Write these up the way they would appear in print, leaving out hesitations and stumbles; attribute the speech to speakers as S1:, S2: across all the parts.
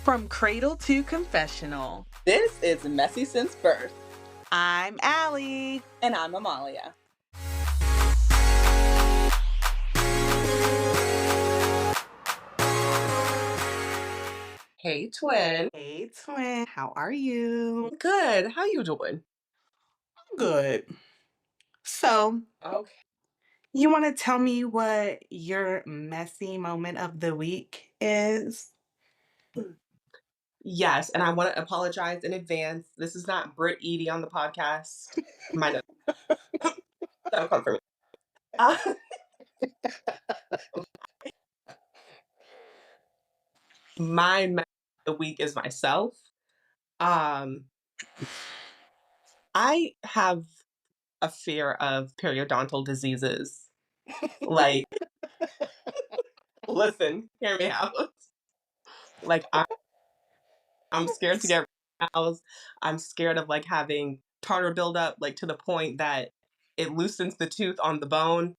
S1: From cradle to confessional,
S2: This is Messy Since Birth,
S1: I'm Allie.
S2: and I'm Amalia. Hey, twin.
S1: Hey, twin. How are you?
S2: Good. How you doing?
S1: Good. So,
S2: Okay.
S1: you want to tell me what your messy moment of the week is?
S2: Yes, and I want to apologize in advance. This is not Brit Edie on the podcast. Might that'll come for me. Uh, my mess of the week is myself. Um, I have a fear of periodontal diseases. Like, listen, hear me out. Like, I'm scared to get house. I'm scared of like having tartar buildup, like to the point that it loosens the tooth on the bone.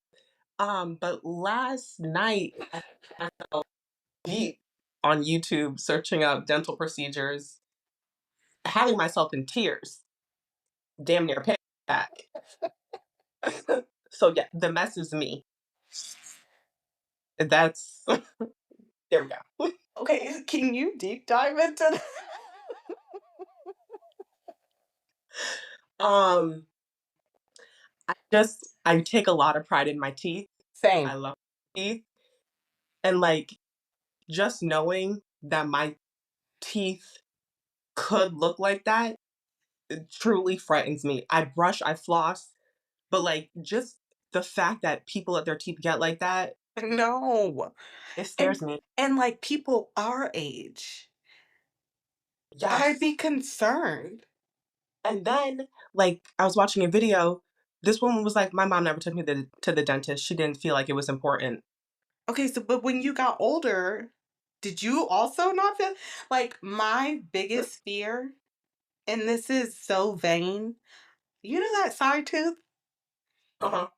S2: But last night I felt deep on YouTube searching up dental procedures, having myself in tears, damn near panic attack. So yeah, the mess is me. That's there we go.
S1: Okay, can you deep dive into that?
S2: Um, I take a lot of pride in my teeth.
S1: Same.
S2: I love my teeth, and like just knowing that my teeth could look like that, it truly frightens me. I brush, I floss, but like just the fact that people let their teeth get like that,
S1: No.
S2: it scares
S1: And
S2: me.
S1: and like people our age, I'd
S2: Yes.
S1: be concerned.
S2: And then like I was watching a video, this woman was like, my mom never took me to the dentist. She didn't feel like it was important.
S1: Okay, so but when you got older, did you also not feel like my biggest fear, and this is so vain, you know that side tooth?
S2: Uh-huh.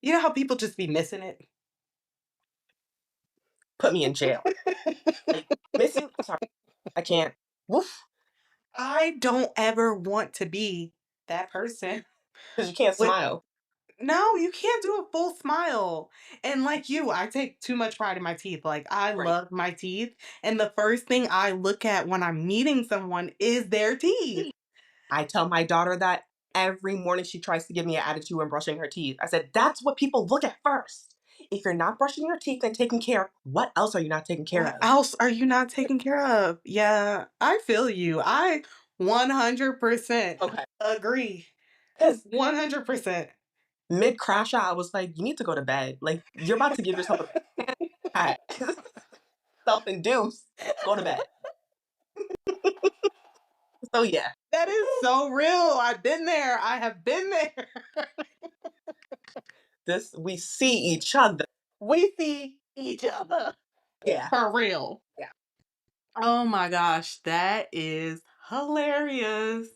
S1: You know how people just be missing it?
S2: Put me in jail. Like, missing? Sorry, I can't. Woof.
S1: I don't ever want to be that person.
S2: Because you can't
S1: With
S2: smile.
S1: no, you can't do a full smile. And like you, I take too much pride in my teeth. Like I
S2: Right.
S1: love my teeth, and the first thing I look at when I'm meeting someone is their teeth.
S2: I tell my daughter that every morning she tries to give me an attitude when brushing her teeth. I said, that's what people look at first. If you're not brushing your teeth and taking care, what else are you not taking care
S1: What
S2: of?
S1: else are you not taking care of? Yeah, I feel you. I 100%
S2: Okay.
S1: agree.
S2: Because
S1: 100%.
S2: mid crash out, I was like, you need to go to bed. Like, you're about to give yourself a panic attack. Self induced. Go to bed. So, yeah,
S1: That is so real. I've been there. I have been there.
S2: we see each other.
S1: We see each other.
S2: Yeah.
S1: For real.
S2: Yeah.
S1: Oh my gosh, that is hilarious.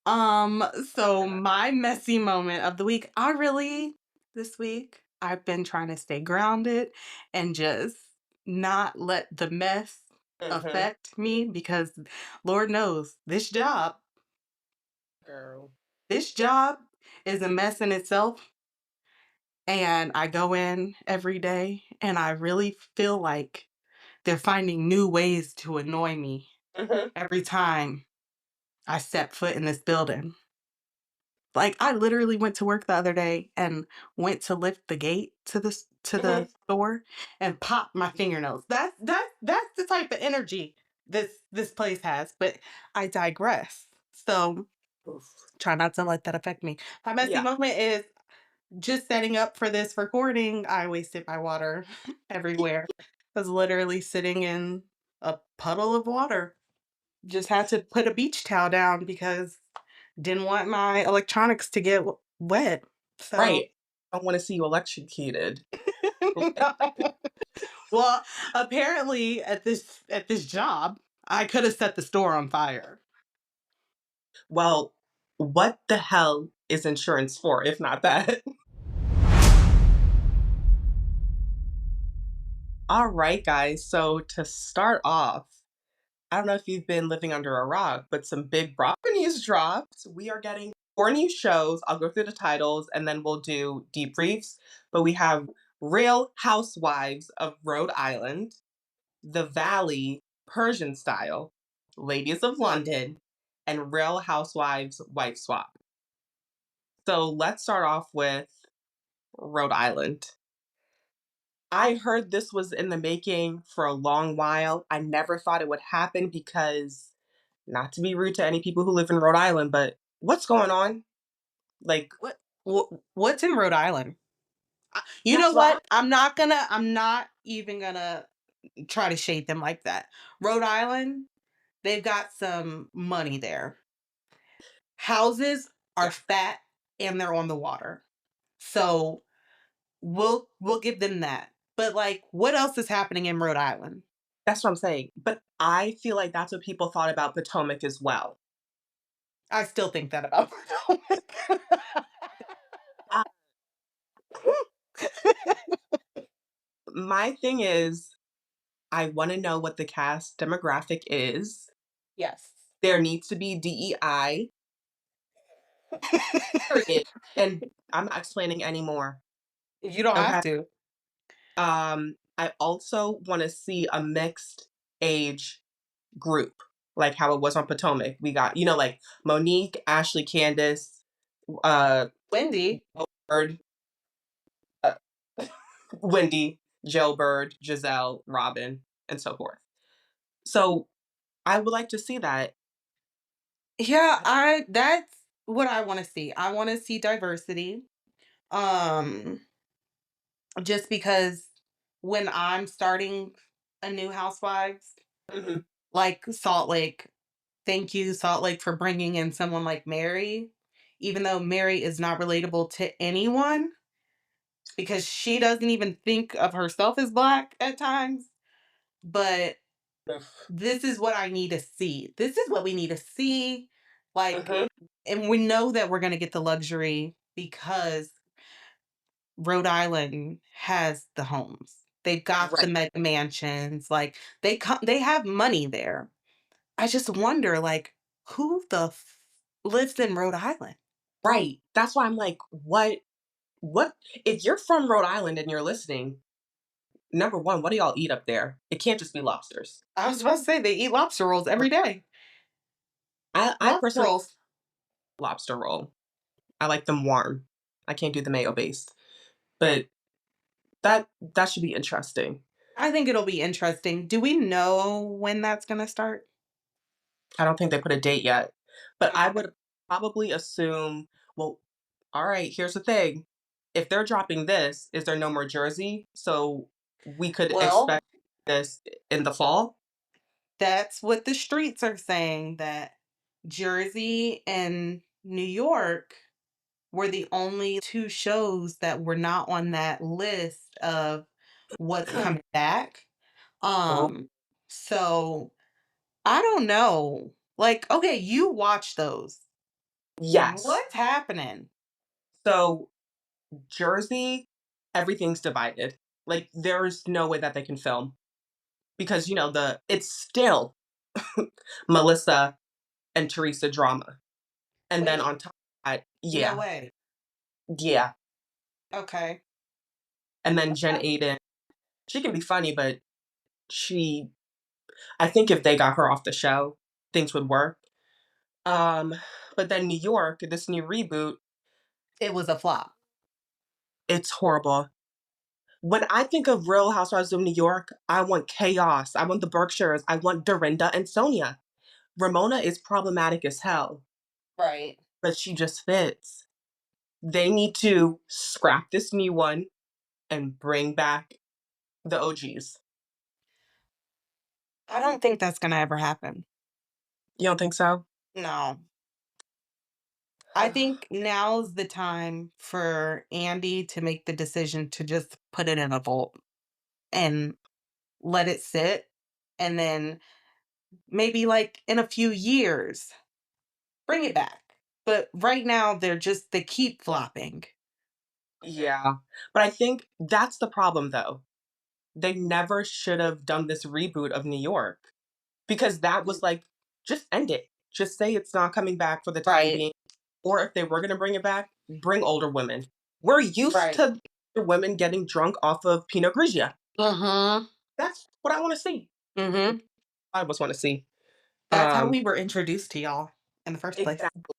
S1: So my messy moment of the week, this week, I've been trying to stay grounded and just not let the mess
S2: Mm-hmm.
S1: affect me because Lord knows
S2: Girl.
S1: this job is a mess in itself. And I go in every day and I really feel like they're finding new ways to annoy me
S2: Mm-hmm.
S1: every time I step foot in this building. Like I literally went to work the other day and went to lift the gate to
S2: Mm-hmm.
S1: the store and popped my fingernails. That's the type of energy this place has. But I digress. So try not to let that affect me. My messy
S2: Yeah.
S1: moment is just setting up for this recording. I wasted my water everywhere. I was literally sitting in a puddle of water. Just had to put a beach towel down because didn't want my electronics to get wet. So,
S2: Right. I want to see you electrocuted.
S1: well, apparently at this job, I could have set the store on fire.
S2: Well, what the hell is insurance for if not that? All right, guys. So to start off, I don't know if you've been living under a rock, but some big Bravo news dropped. We are getting 4 new shows. I'll go through the titles and then we'll do debriefs. But we have Real Housewives of Rhode Island, The Valley, Persian Style, Ladies of London, and Real Housewives Wife Swap. So let's start off with Rhode Island. I heard this was in the making for a long while. I never thought it would happen because, not to be rude to any people who live in Rhode Island, but what's going on? Like,
S1: What's in Rhode Island? You know
S2: that's what
S1: what? I'm not even gonna try to shade them like that. Rhode Island, they've got some money there. Houses are
S2: yeah,
S1: fat and they're on the water. So we'll give them that. But like what else is happening in Rhode Island?
S2: that's what I'm saying. But I feel like that's what people thought about Potomac as well.
S1: I still think that about Potomac.
S2: Uh, my thing is, I want to know what the cast demographic is.
S1: Yes.
S2: There needs to be DEI, period. And I'm not explaining anymore.
S1: You don't have
S2: Okay.
S1: to.
S2: I also want to see a mixed age group, like how it was on Potomac. We got, like Monique, Ashley, Candace, uh,
S1: Wendy.
S2: Bird, uh, Wendy, Joe Bird, Giselle, Robin, and so forth. So I would like to see that.
S1: Yeah, I that's what I want to see. I want to see diversity. Um just because when I'm starting a new housewives,
S2: Mhm.
S1: like Salt Lake, thank you Salt Lake for bringing in someone like Mary, even though Mary is not relatable to anyone because she doesn't even think of herself as black at times, but this is what I need to see. This is what we need to see. Like,
S2: Mhm.
S1: and we know that we're going to get the luxury because Rhode Island has the homes. They've got the
S2: Right,
S1: mega mansions. Like they have money there. I just wonder, like, who the lives in Rhode Island?
S2: right. That's why I'm like, what? If you're from Rhode Island and you're listening, number one, what do y'all eat up there? It can't just be lobsters.
S1: I was about to say they eat lobster rolls every day.
S2: I
S1: Lobster
S2: personally
S1: rolls.
S2: lobster roll. I like them warm. I can't do the mayo based, but that should be interesting.
S1: I think it'll be interesting. Do we know when that's going to start?
S2: I don't think they put a date yet, but I
S1: Okay.
S2: would probably assume. Well, all right. Here's the thing: if they're dropping this, is there no more Jersey? So we could
S1: Well,
S2: expect this in the fall.
S1: that's what the streets are saying that Jersey and New York were the only 2 shows that were not on that list of what's coming back.
S2: Oh,
S1: Um, so I don't know. Like, okay, you watch those.
S2: yes.
S1: What's happening?
S2: So Jersey, everything's divided. Like there's no way that they can film because the it's still Melissa and Teresa drama. And then
S1: Wait,
S2: on top of that,
S1: no
S2: yeah,
S1: way.
S2: yeah.
S1: Okay.
S2: And then Jen Aiden, she can be funny, but she I think if they got her off the show, things would work. Um, but then New York, this new reboot,
S1: It was a flop.
S2: it's horrible. When I think of Real Housewives of New York, I want chaos. I want the Berkshires. I want Dorinda and Sonia. Ramona is problematic as hell,
S1: Right.
S2: but she just fits. They need to scrap this new one and bring back the OGs.
S1: I don't think that's gonna ever happen.
S2: You don't think so?
S1: No. I think now's the time for Andy to make the decision to just put it in a vault and let it sit, and then maybe, like, in a few years, bring it back. But right now, they keep flopping.
S2: Yeah. But I think that's the problem, though. They never should have done this reboot of New York. because that was like, just end it. Just say it's not coming back for the time
S1: Right.
S2: being. Or if they were going to bring it back, bring older women. We're used
S1: Right.
S2: to women getting drunk off of Pinot Grigio.
S1: Mhm.
S2: That's what I want to see.
S1: Mhm.
S2: I just want to see.
S1: That's how
S2: Um,
S1: we were introduced to y'all in the first place.
S2: exactly,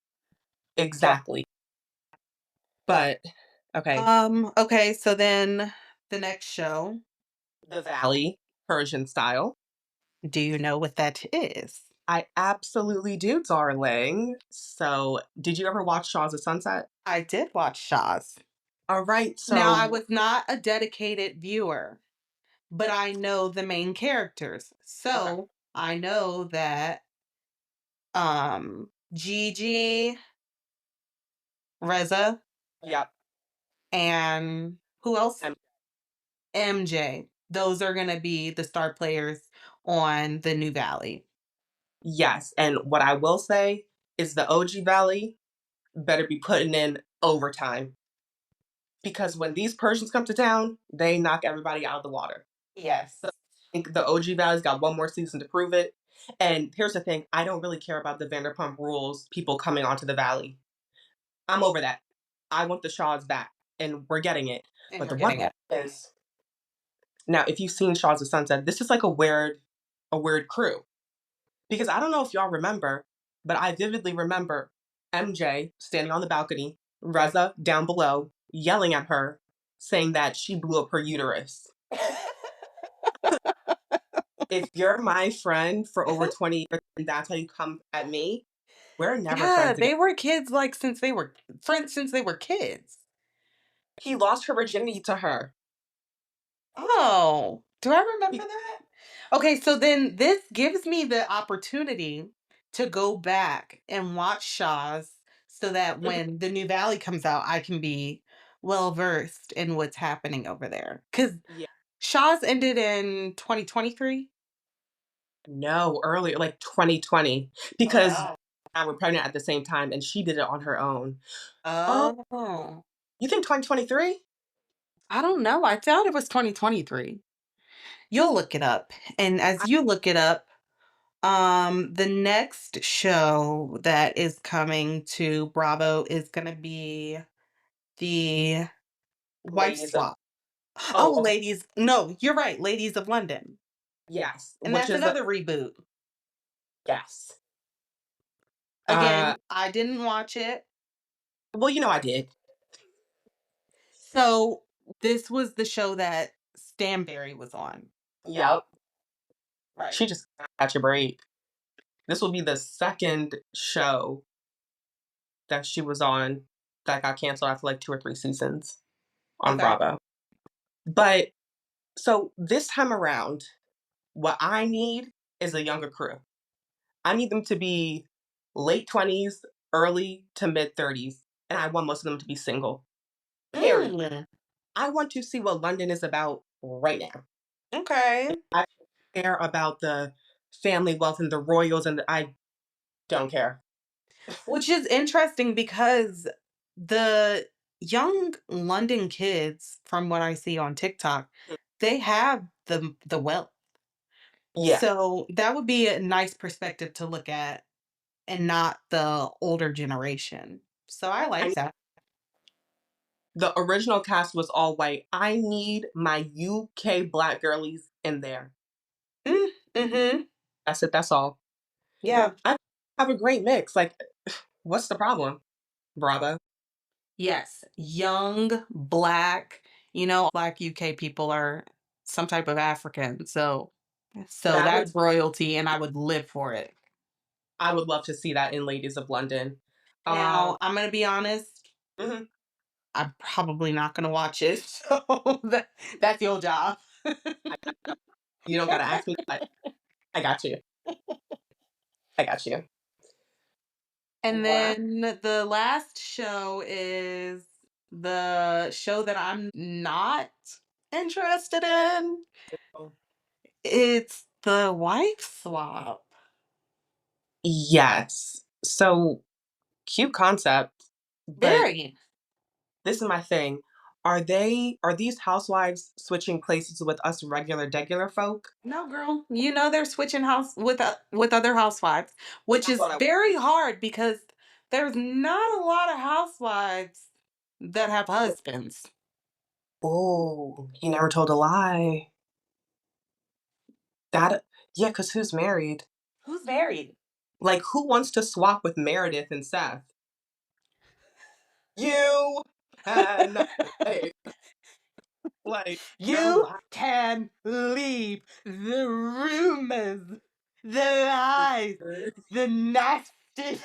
S2: exactly. But okay,
S1: Okay, so then the next show,
S2: the Valley, Persian style.
S1: do you know what that is?
S2: I absolutely do, darling. So, did you ever watch Shaws of Sunset?
S1: I did watch Shaw's.
S2: All right.
S1: Now, I
S2: So,
S1: was not a dedicated viewer, but I know the main characters.
S2: okay.
S1: So, I know that Gigi, Reza,
S2: Yep.
S1: and who else?
S2: And
S1: MJ. Those are going to be the star players on the New Valley.
S2: yes. And what I will say is the OG Valley better be putting in overtime because when these Persians come to town, they knock everybody out of the water. So,
S1: Yes.
S2: I think the OG Valley's got one more season to prove it. And here's the thing, I don't really care about the Vanderpump Rules people coming onto the Valley. I'm over that. I want the Shaws back, and we're getting it.
S1: And
S2: But
S1: we're
S2: the one
S1: getting it.
S2: is now, if you've seen Shaws of Sunset, this is like a weird crew because I don't know if y'all remember, but I vividly remember MJ standing on the balcony, Reza down below, yelling at her, saying that she blew up her uterus. If you're my friend for over 20 years and that's how you come at me, we're never
S1: Yeah,
S2: friends again.
S1: they were kids, like, since they were friends since they were kids.
S2: He lost her virginity to her.
S1: Oh, do I remember
S2: He,
S1: that? Okay, so then this gives me the opportunity to go back and watch Shaw's so that
S2: Mhm.
S1: when the new Valley comes out, I can be well versed in what's happening over there. Because
S2: Yeah.
S1: Shaw's ended in 2023.
S2: No, earlier, like 2020,
S1: Oh,
S2: because
S1: wow.
S2: I were pregnant at the same time and she did it on her own. Oh,
S1: Oh,
S2: you think 2023?
S1: I don't know. I thought it was 2023. You'll look it up. And as
S2: I,
S1: you look it up, the next show that is coming to Bravo is gonna be the Wife
S2: ladies of,
S1: Swap.
S2: oh,
S1: Oh,
S2: okay.
S1: Ladies, no, you're right, Ladies of London,
S2: Yes,
S1: and
S2: which
S1: that's
S2: is a,
S1: another reboot.
S2: yes. Uh,
S1: Again, I didn't watch it,
S2: well, you know I did.
S1: so this was the show that Stanberry was on.
S2: Yep.
S1: Right.
S2: She just catch a break. This will be the second show that she was on that got canceled after like 2 or 3 seasons on
S1: Okay.
S2: Bravo. But so this time around, what I need is a younger crew. I need them to be late 20s, early to mid 30s, and I want most of them to be single. Period.
S1: Mm,
S2: I want to see what London is about right now.
S1: okay.
S2: I care about the family wealth and the royals, and I don't care.
S1: Which is interesting because the young London kids, from what I see on TikTok, they have the wealth.
S2: Yeah.
S1: So that would be a nice perspective to look at and not the older generation. So I
S2: I
S1: like that.
S2: The original cast was all white. I need my UK black girlies in there.
S1: Mm, mhm.
S2: That's it. That's all.
S1: Yeah.
S2: I have a great mix. Like, what's the problem? Bravo.
S1: Yes. Young, black, black UK people are some type of African. So
S2: That would
S1: that's royalty and I would live for it.
S2: I would love to see that in Ladies of London.
S1: Now,
S2: Um,
S1: I'm gonna be honest,
S2: mhm.
S1: I'm probably not gonna watch it. So that's your job.
S2: You don't gotta ask me, but I got you. I got you.
S1: And
S2: Wow.
S1: then the last show is the show that I'm not interested in. It's the Wife Swap.
S2: Yes. So cute concept, but
S1: Very.
S2: this is my thing. Are these housewives switching places with us regular folk?
S1: No, girl. You know they're switching house with other housewives, which
S2: That's
S1: is
S2: what I
S1: very hard because there's not a lot of housewives that have husbands.
S2: Oh, he never told a lie. That yeah, 'cause who's married?
S1: Who's married?
S2: Like, who wants to swap with Meredith and Seth? You cannot say, like, you're
S1: You can leave the rumors, the lies,
S2: lying.
S1: the nastiness.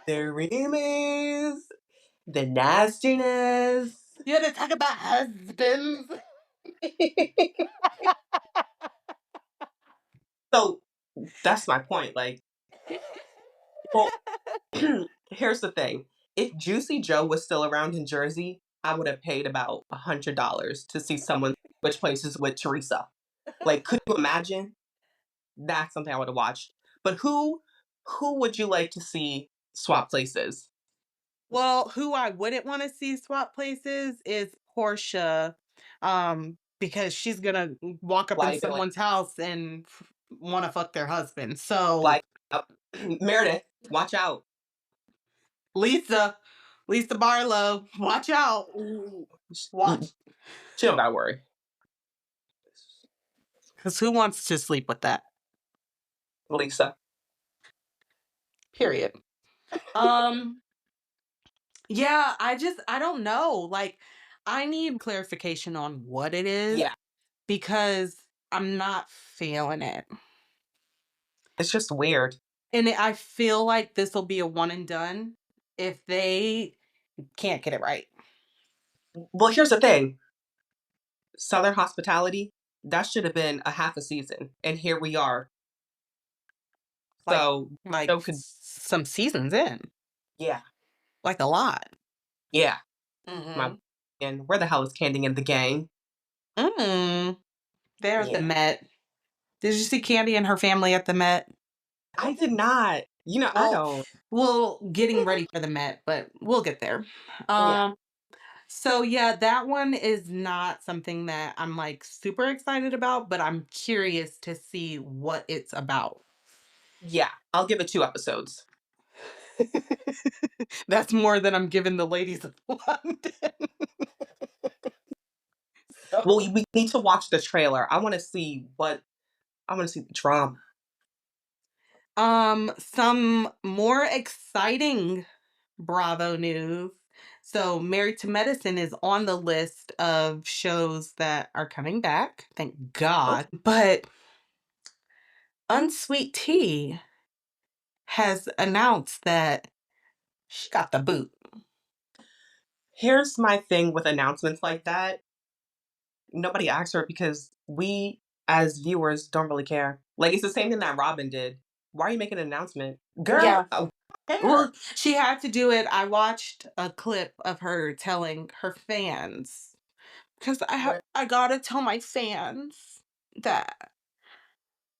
S2: The remakes, the nastiness.
S1: You want to talk about husbands?
S2: So, that's my point, like, well, here's the thing. If Juicy Joe was still around in Jersey, I would have paid about $100 to see someone switch places with Teresa. Like, could you imagine? That's something I would have watched. But who would you like to see swap places?
S1: Well, who I wouldn't want to see swap places is Portia, because she's gonna walk up in
S2: Like,
S1: someone's house and want to fuck their husband. So
S2: like, uh, Meredith, watch out.
S1: Lisa, Lisa Barlow, watch out,
S2: Ooh,
S1: watch,
S2: she don't gotta worry.
S1: because who wants to sleep with that?
S2: Lisa.
S1: Period. Um, yeah, I don't know. Like, I need clarification on what it is
S2: Yeah,
S1: because I'm not feeling it.
S2: it's just weird.
S1: And I feel like this will be a one and done if they can't get it right.
S2: Well, here's the thing. Southern Hospitality, that should have been a half a season, and here we are.
S1: Like
S2: So,
S1: like
S2: show could
S1: some seasons in,
S2: yeah,
S1: like a lot.
S2: yeah, my
S1: Mhm.
S2: and where the hell is Candy and the gang?
S1: Mm. They're at the
S2: Yeah.
S1: Met. Did you see Candy and her family at the Met?
S2: I did not. I
S1: Well,
S2: don't.
S1: getting ready for the Met, but we'll get there.
S2: Yeah.
S1: Um, so yeah, that one is not something that I'm like super excited about, but I'm curious to see what it's about.
S2: Yeah, I'll give it 2 episodes.
S1: That's more than I'm giving the ladies of London.
S2: Well,
S1: So,
S2: we need to watch the trailer. I wanna see the drama.
S1: some more exciting Bravo news. So, Married to Medicine is on the list of shows that are coming back. Thank
S2: Okay.
S1: God. But Unsweet Tea has announced that she got the boot.
S2: Here's my thing with announcements like that. Nobody asked her because we, as viewers, don't really care. Like, it's the same thing that Robin did. Why are you making an announcement? Girl,
S1: Yeah.
S2: care.
S1: Well, she had to do it. I watched a clip of her telling her fans because
S2: When
S1: I gotta tell my fans that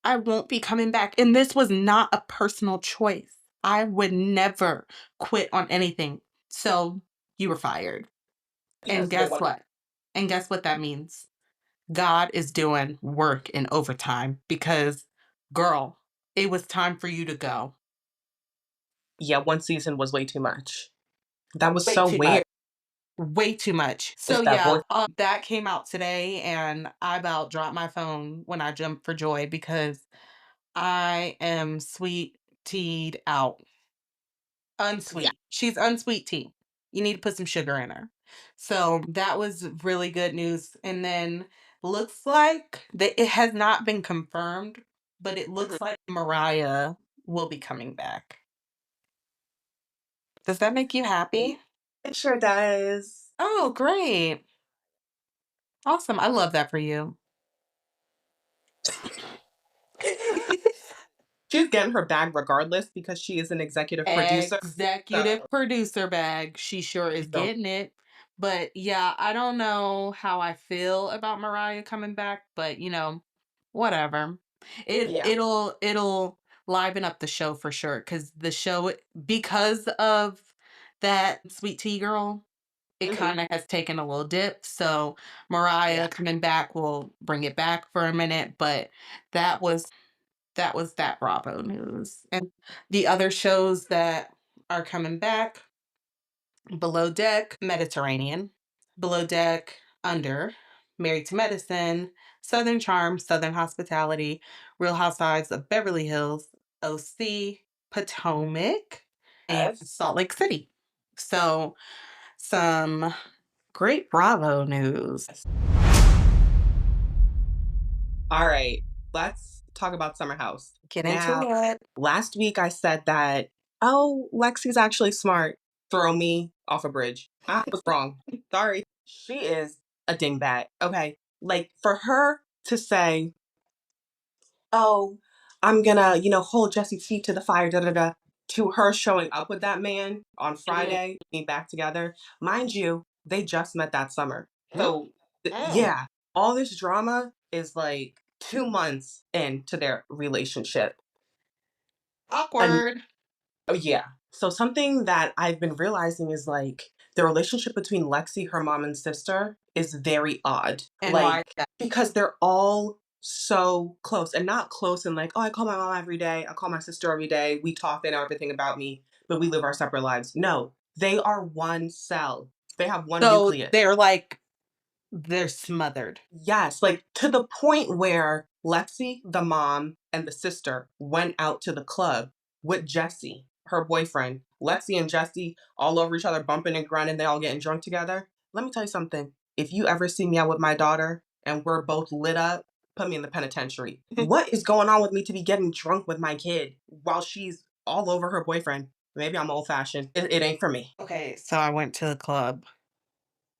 S1: I won't be coming back. And this was not a personal choice. I would never quit on anything. So you were fired. And
S2: yes, they
S1: guess
S2: want
S1: what? And guess what that means? God is doing work in overtime because, girl, it was time for you to go.
S2: yeah, 1 season was way too much. That was
S1: Way
S2: so
S1: too much.
S2: weird.
S1: Way too much. So
S2: It's that
S1: yeah,
S2: voice.
S1: that came out today and I about dropped my phone when I jumped for joy because I am sweet teed out.
S2: Yeah,
S1: Unsweet. She's unsweet tea. You need to put some sugar in her. So that was really good news. And then looks like that it has not been confirmed, but it
S2: mhm.
S1: looks like Mariah will be coming back. Does that make you happy?
S2: It sure does.
S1: Oh, great. Awesome. I love that for you.
S2: She's getting her bag regardless because she is an executive producer,
S1: Executive
S2: so
S1: producer bag. She sure is
S2: don't
S1: getting it. But yeah, I don't know how I feel about Mariah coming back, but whatever.
S2: yeah.
S1: It'll liven up the show for sure because the show because of that sweet tea girl. it
S2: Mhm.
S1: kinda has taken a little dip, so Mariah
S2: Yeah.
S1: coming back will bring it back for a minute, but that was that Bravo news, and the other shows that are coming back: Below Deck, Mediterranean, Below Deck, Under, Married to Medicine, Southern Charm, Southern Hospitality, Real Housewives of Beverly Hills, OC, Potomac, and
S2: Yes.
S1: Salt Lake City. So, some great Bravo news.
S2: Yes. All right, let's talk about Summer House.
S1: Get into
S2: Now,
S1: it.
S2: last week I said that, oh, Lexi's actually smart. Throw me off a bridge. I was wrong. Sorry. She is a dingbat. Okay. Like for her to say, oh, I'm gonna, hold Jesse's feet to the fire, da da da, to her showing up with that man on
S1: Mhm.
S2: Friday, being back together. Mind you, they just met that summer. So,
S1: Mm.
S2: yeah, all this drama is like 2 months into their relationship. And
S1: Awkward.
S2: oh, yeah. So, something that I've been realizing is like the relationship between Lexi, her mom, and sister is very odd.
S1: And why is
S2: Like,
S1: that?
S2: because they're all so close and not close and like, oh, I call my mom every day. I call my sister every day. We talk, they know everything about me, but we live our separate lives. No, they are one cell. They have one
S1: So,
S2: nucleus.
S1: they're smothered.
S2: Yes, like to the point where Lexi, the mom, and the sister went out to the club with Jesse, her boyfriend. Lexi and Jesse all over each other, bumping and grinding, they all getting drunk together. Let me tell you something. If you ever see me out with my daughter and we're both lit up, put me in the penitentiary. What is going on with me to be getting drunk with my kid while she's all over her boyfriend? Maybe I'm old fashioned. It ain't for me.
S1: Okay, so I went to the club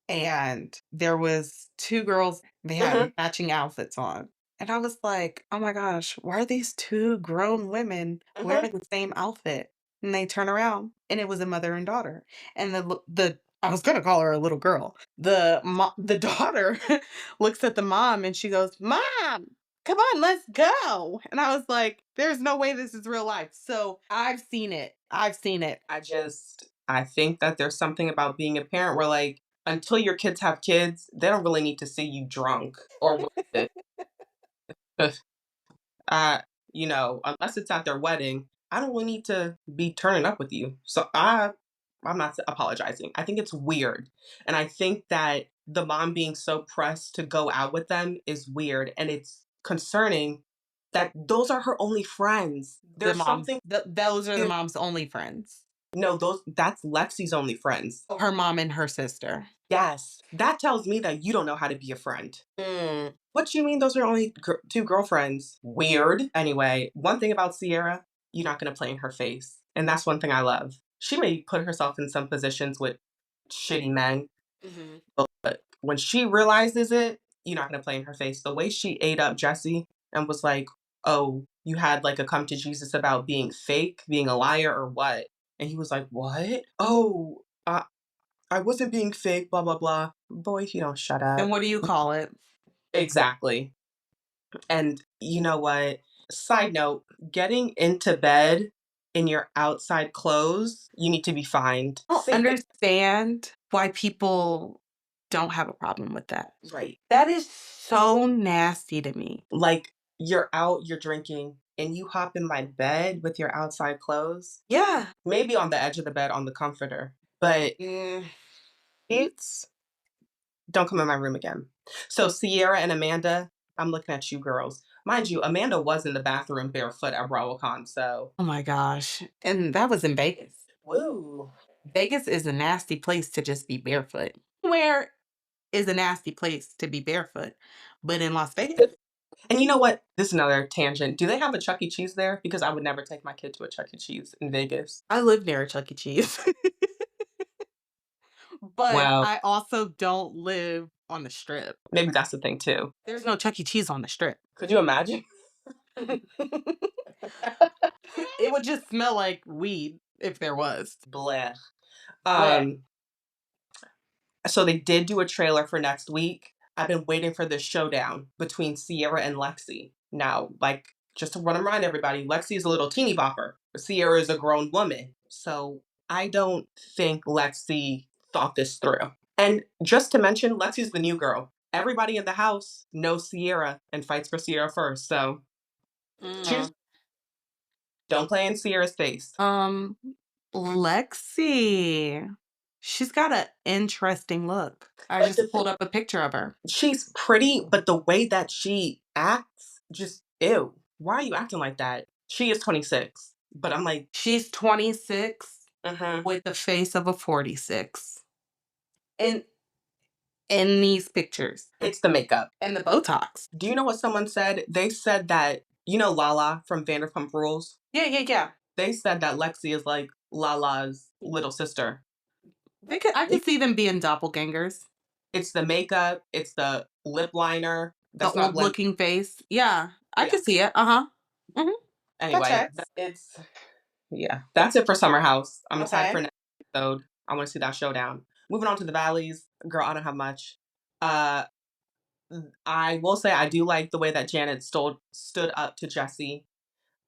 S1: and there was 2 girls, they had
S2: Hmm.
S1: matching outfits on. And I was like, "Oh my gosh, why are these 2 grown women
S2: Hmm.
S1: wearing the same outfit?" And they turn around and it was a mother and daughter. And the I was gonna call her a little girl. The daughter looks at the mom and she goes, "Mom, come on, let's go." And I was like, "There's no way this is real life." So I've seen it. I've seen it.
S2: I think that there's something about being a parent where like until your kids have kids, they don't really need to see you drunk or with it. uh, unless it's at their wedding, I don't really need to be turning up with you. So I'm not apologizing. I think it's weird. And I think that the mom being so pressed to go out with them is weird and it's concerning that those are her only friends.
S1: The
S2: There's
S1: moms
S2: something
S1: those are the mom's only friends.
S2: no, those that's Lexi's only friends.
S1: Her mom and her sister.
S2: Yes, that tells me that you don't know how to be a friend.
S1: Mm.
S2: What you mean those are only two girlfriends? Weird. Anyway, one thing about Sierra, you're not going to play in her face. And that's one thing I love. She may put herself in some positions with shitty men,
S1: Mhm.
S2: but when she realizes it, you're not going to play in her face. The way she ate up Jesse and was like, oh, you had like a come to Jesus about being fake, being a liar, or what? And he was like, what? Oh, I wasn't being fake, blah, blah, blah. Boy, if you don't shut
S1: And
S2: up.
S1: what do you call it?
S2: Exactly. And you know what? Side note, getting into bed in your outside clothes, you need to be fined.
S1: I don't understand why people don't have a problem with that.
S2: Right.
S1: That is so nasty to me.
S2: Like you're out, you're drinking, and you hop in my bed with your outside clothes.
S1: Yeah.
S2: Maybe on the edge of the bed on the comforter. But
S1: Mm.
S2: it's don't come in my room again. So Sierra and Amanda, I'm looking at you girls. Mind you, Amanda was in the bathroom barefoot at BravoCon, so
S1: Oh my gosh. And that was in Vegas.
S2: woo.
S1: Vegas is a nasty place to just be barefoot. Where is a nasty place to be barefoot? But in Las Vegas,
S2: And you know what? This is another tangent. Do they have a Chuck E. Cheese there? Because I would never take my kid to a Chuck E. Cheese in Vegas.
S1: I live near a Chuck E. Cheese. But
S2: Well,
S1: I also don't live on the strip.
S2: maybe that's the thing too.
S1: There's no Chuck E. Cheese on the strip.
S2: Could you imagine?
S1: It would just smell like weed if there was.
S2: Blech.
S1: Blech.
S2: Um, so they did do a trailer for next week. I've been waiting for this showdown between Sierra and Lexi. Now, like, just to remind everybody, Lexi is a little teeny bopper. Sierra is a grown woman. So I don't think Lexi thought this through. And just to mention, Lexi's the new girl. Everybody in the house knows Sierra and fights for Sierra first. So
S1: Mm.
S2: cheers. Don't play in Sierra's face.
S1: Um, Lexi. She's got an interesting look. I
S2: Like
S1: just pulled up a picture of her.
S2: she's pretty, but the way that she acts, just ew. Why are you acting like that? She is 26, but I'm like,
S1: She's 26
S2: mm-hmm.
S1: with the face of a 46. In in these pictures.
S2: It's the makeup.
S1: And the Botox.
S2: Do you know what someone said? They said that, you know, Lala from Vanderpump Rules?
S1: Yeah, yeah, yeah.
S2: They said that Lexi is like Lala's little sister.
S1: I could see them being doppelgangers.
S2: It's the makeup, it's the lip liner
S1: The
S2: that's not
S1: old
S2: blended.
S1: looking face. Yeah, I
S2: Yeah.
S1: could see it. Uh-huh. Mhm. That
S2: Anyway,
S1: checks.
S2: it's yeah. That's it for Summer House. I'm excited for
S1: Okay.
S2: next episode. I want to see that showdown. Moving on to the valleys, girl. I don't have much. Uh, I will say I do like the way that Janet stood up to Jesse.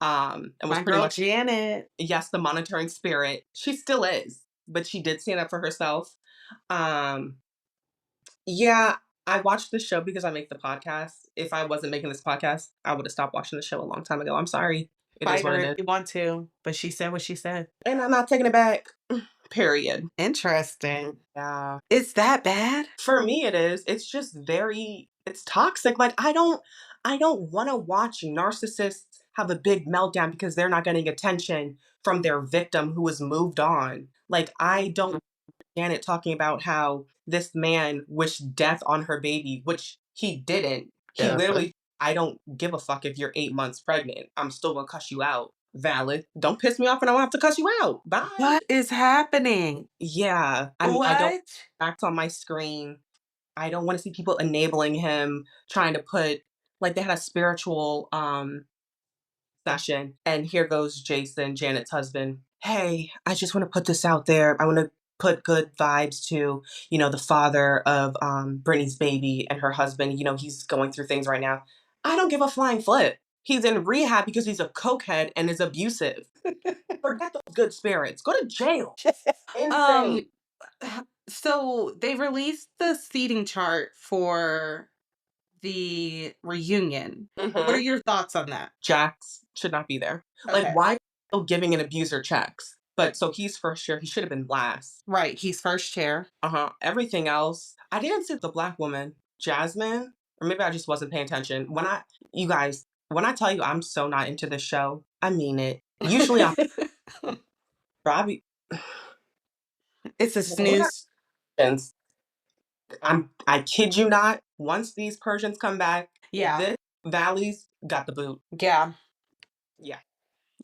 S2: And was
S1: My
S2: pretty
S1: girl
S2: much,
S1: Janet.
S2: yes, the monitoring spirit. She still is, but she did stand up for herself. Um, yeah, I watched the show because I make the podcast. If I wasn't making this podcast, I would have stopped watching the show a long time ago. I'm sorry. It is
S1: Fight
S2: what
S1: her
S2: it
S1: if
S2: is.
S1: you want to, but she said what she said.
S2: And I'm not taking it back. Period.
S1: Interesting.
S2: Yeah.
S1: It's that bad?
S2: For me it is. It's just very it's toxic. Like I don't want to watch narcissists have a big meltdown because they're not getting attention from their victim who has moved on. Like I don't Janet talking about how this man wished death on her baby, which he didn't. He
S1: Yeah.
S2: literally, I don't give a fuck if you're 8 months pregnant. I'm still gonna cuss you out. Valid. Don't piss me off and I won't have to cuss you out. Bye.
S1: What is happening?
S2: Yeah. I don't
S1: What?
S2: act on my screen. I don't want to see people enabling him, trying to put like they had a spiritual session. And here goes Jason, Janet's husband. Hey, I just want to put this out there. I want to put good vibes to, the father of Brittany's baby and her husband. He's going through things right now. I don't give a flying flip. He's in rehab because he's a cokehead and is abusive. Forget those good spirits. Go to jail.
S1: Um,
S2: Insane.
S1: so they released the seating chart for the reunion. What are
S2: Mhm.
S1: your thoughts on that?
S2: Jax should not be there. Like,
S1: Okay.
S2: why still giving an abuser checks? But so he's first year. He should have been last.
S1: Right, he's first chair.
S2: Uh-huh. Everything else, I didn't see the black woman, Jasmine, or maybe I just wasn't paying attention. You guys, when I tell you I'm so not into this show, I mean it. Usually I'm Robbie.
S1: It's a
S2: When we got
S1: snooze.
S2: Persians, I kid you not. Once these Persians come back,
S1: Yeah.
S2: this Valley's got the boot.
S1: Yeah.
S2: Yeah.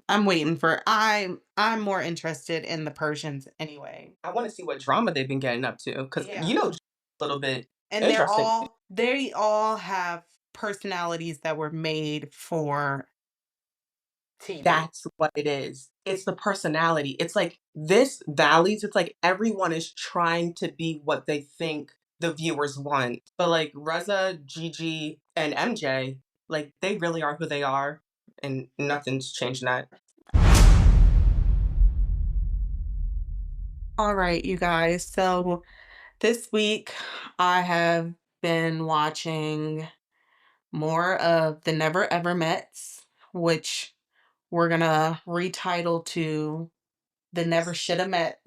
S1: I'm waiting for I'm more interested in the Persians anyway.
S2: I want to see what drama they've been getting up to. Because
S1: Yeah.
S2: a little bit
S1: And
S2: interesting.
S1: they all have personalities that were made for TV.
S2: That's what it is. It's the personality. It's like this Valleys, it's like everyone is trying to be what they think the viewers want. But like Reza, Gigi, and MJ, like they really are who they are, and nothing's changing that.
S1: All right, you guys. So this week I have been watching more of the Never Ever Mets, which we're gonna retitle to the Never Shoulda Met,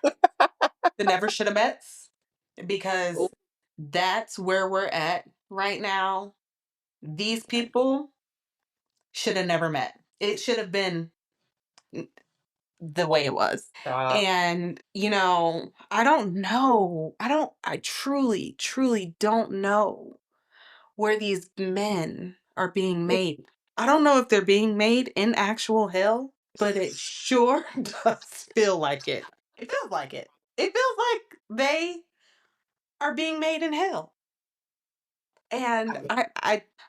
S1: the Never Shoulda Mets, because that's where we're at right now. These people should have never met. It should have been the way it was.
S2: Uh,
S1: And, I don't know. I truly, truly don't know where these men are being made. I don't know if they're being made in actual hell, but it sure does feel like it. It feels like it. It feels like they are being made in hell. And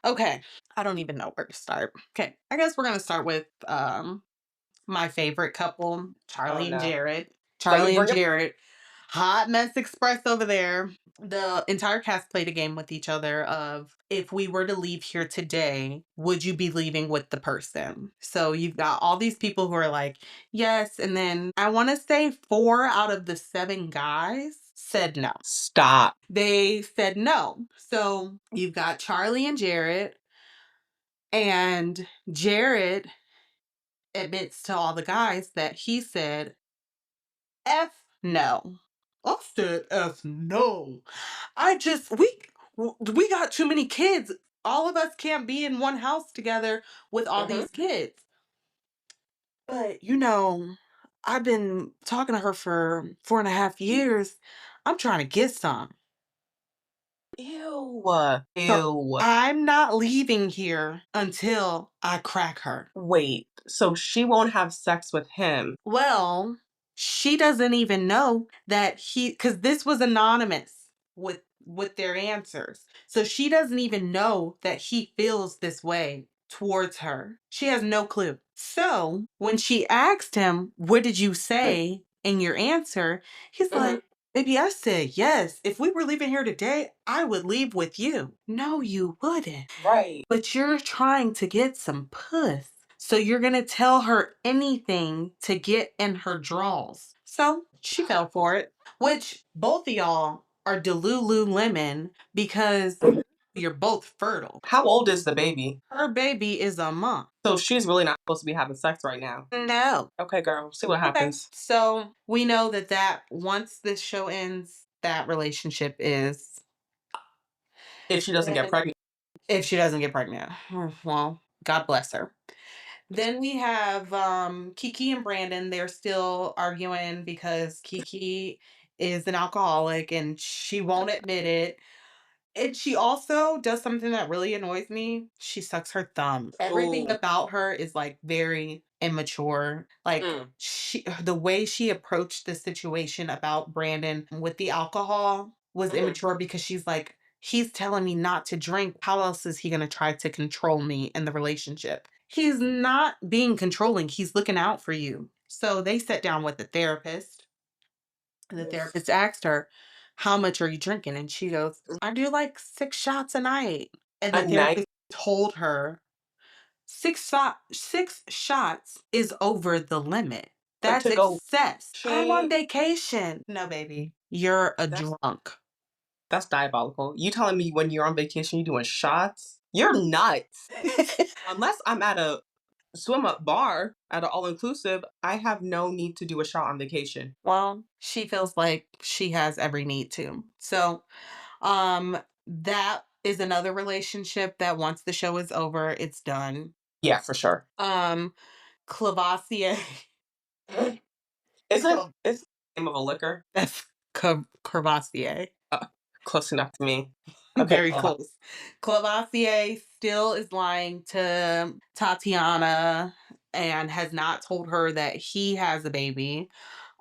S1: okay, I don't even know where to start. Okay, I guess we're gonna start with my favorite couple,
S2: oh
S1: Charlie and
S2: no!
S1: Jared.
S2: Don't you
S1: Charlie and
S2: bring up
S1: Jared, hot mess express over there. The entire cast played a game with each other of if we were to leave here today, would you be leaving with the person? So you've got all these people who are like, yes, and then I want to say 4 out of the 7 guys said no.
S2: Stop.
S1: They said no. So you've got Charlie and Jared, and Jared admits to all the guys that he said F no. I said F no. I just we got too mmany kids. All of us can't be in one house together with all
S2: Mhm.
S1: these kids. But I've been talking to her for 4.5 years. I'm trying to get some.
S2: Ew.
S1: So
S2: Ew.
S1: I'm not leaving here until I crack her.
S2: Wait, so she won't have sex with him?
S1: Well, she doesn't even know that cuz this was anonymous with their answers. So she doesn't even know that he feels this way towards her. She has no clue. So, when she asked him, "What did you say in your answer?" He's
S2: Mhm.
S1: like, "Baby, I said yes. If we were leaving here today, I would leave with you." No, you wouldn't.
S2: Right.
S1: But you're trying to get some puss. So you're going to tell her anything to get in her draws. So she fell for it, which both of y'all are Delulu lemon because you're both fertile.
S2: How old is the baby?
S1: Her baby is a month.
S2: So she's really not supposed to be having sex right now.
S1: No.
S2: Okay, girl, see what
S1: Okay.
S2: happens.
S1: So we know that once this show ends, that relationship is
S2: If she doesn't get pregnant.
S1: if she doesn't get pregnant. Well, God bless her. Then we have Kiki and Brandon. They're still arguing because Kiki is an alcoholic and she won't admit it. And she also does something that really annoys me. She sucks her thumb. Everything
S2: Ooh.
S1: about her is like very immature. Like
S2: Mm.
S1: the way she approached the situation about Brandon with the alcohol was
S2: Mhm.
S1: immature because she's like, he's telling me not to drink. How else is he going to try to control me in the relationship? He's not being controlling. He's looking out for you. So they sat down with the therapist, and the therapist asked her, "How much are you drinking?" And she goes, "I do like 6 shots a night." And the
S2: A night.
S1: therapist told her, 6 shots is over the limit.
S2: Like
S1: That's
S2: to go
S1: excess. I'm on
S2: shit.
S1: vacation. No, baby. You're a
S2: That's
S1: drunk.
S2: that's diabolical. You telling me when you're on vacation you doing shots? You're nuts. Unless I'm at a swim up bar at an all inclusive, I have no need to do a shot on vacation.
S1: Well, she feels like she has every need to. So, that is another relationship that once the show is over, it's done.
S2: Yeah, for sure.
S1: Um, Clavassier.
S2: Isn't it's the name of a liquor?
S1: That's Crevassier.
S2: Uh, Close enough to me. Okay,
S1: Very close. Clavassier still is lying to Tatiana and has not told her that he has a baby.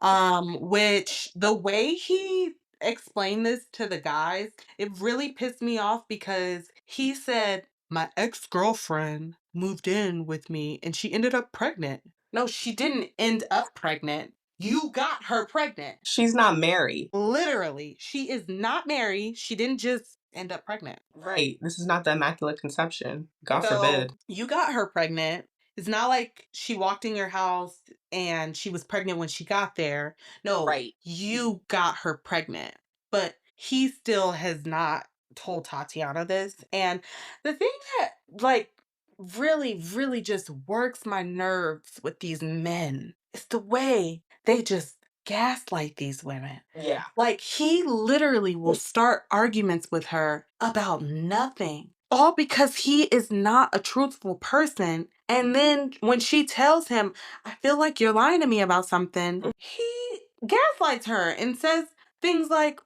S1: Which the way he explained this to the guys, it really pissed me off because he said, "My ex-girlfriend moved in with me and she ended up pregnant." No, she didn't end up pregnant. You got her pregnant.
S2: she's not married.
S1: Literally, she is not married. She didn't just end up pregnant.
S2: Right. This is not the Immaculate Conception. God
S1: So
S2: forbid.
S1: you got her pregnant. It's not like she walked in your house and she was pregnant when she got there. No,
S2: Right.
S1: you got her pregnant. But he still has not told Tatiana this. And the thing that like really, really just works my nerves with these men is the way they just gaslight these women.
S2: Yeah.
S1: Like, he literally will start arguments with her about nothing, all because he is not a truthful person. And then when she tells him, "I feel like you're lying to me about something," he gaslights her and says things like,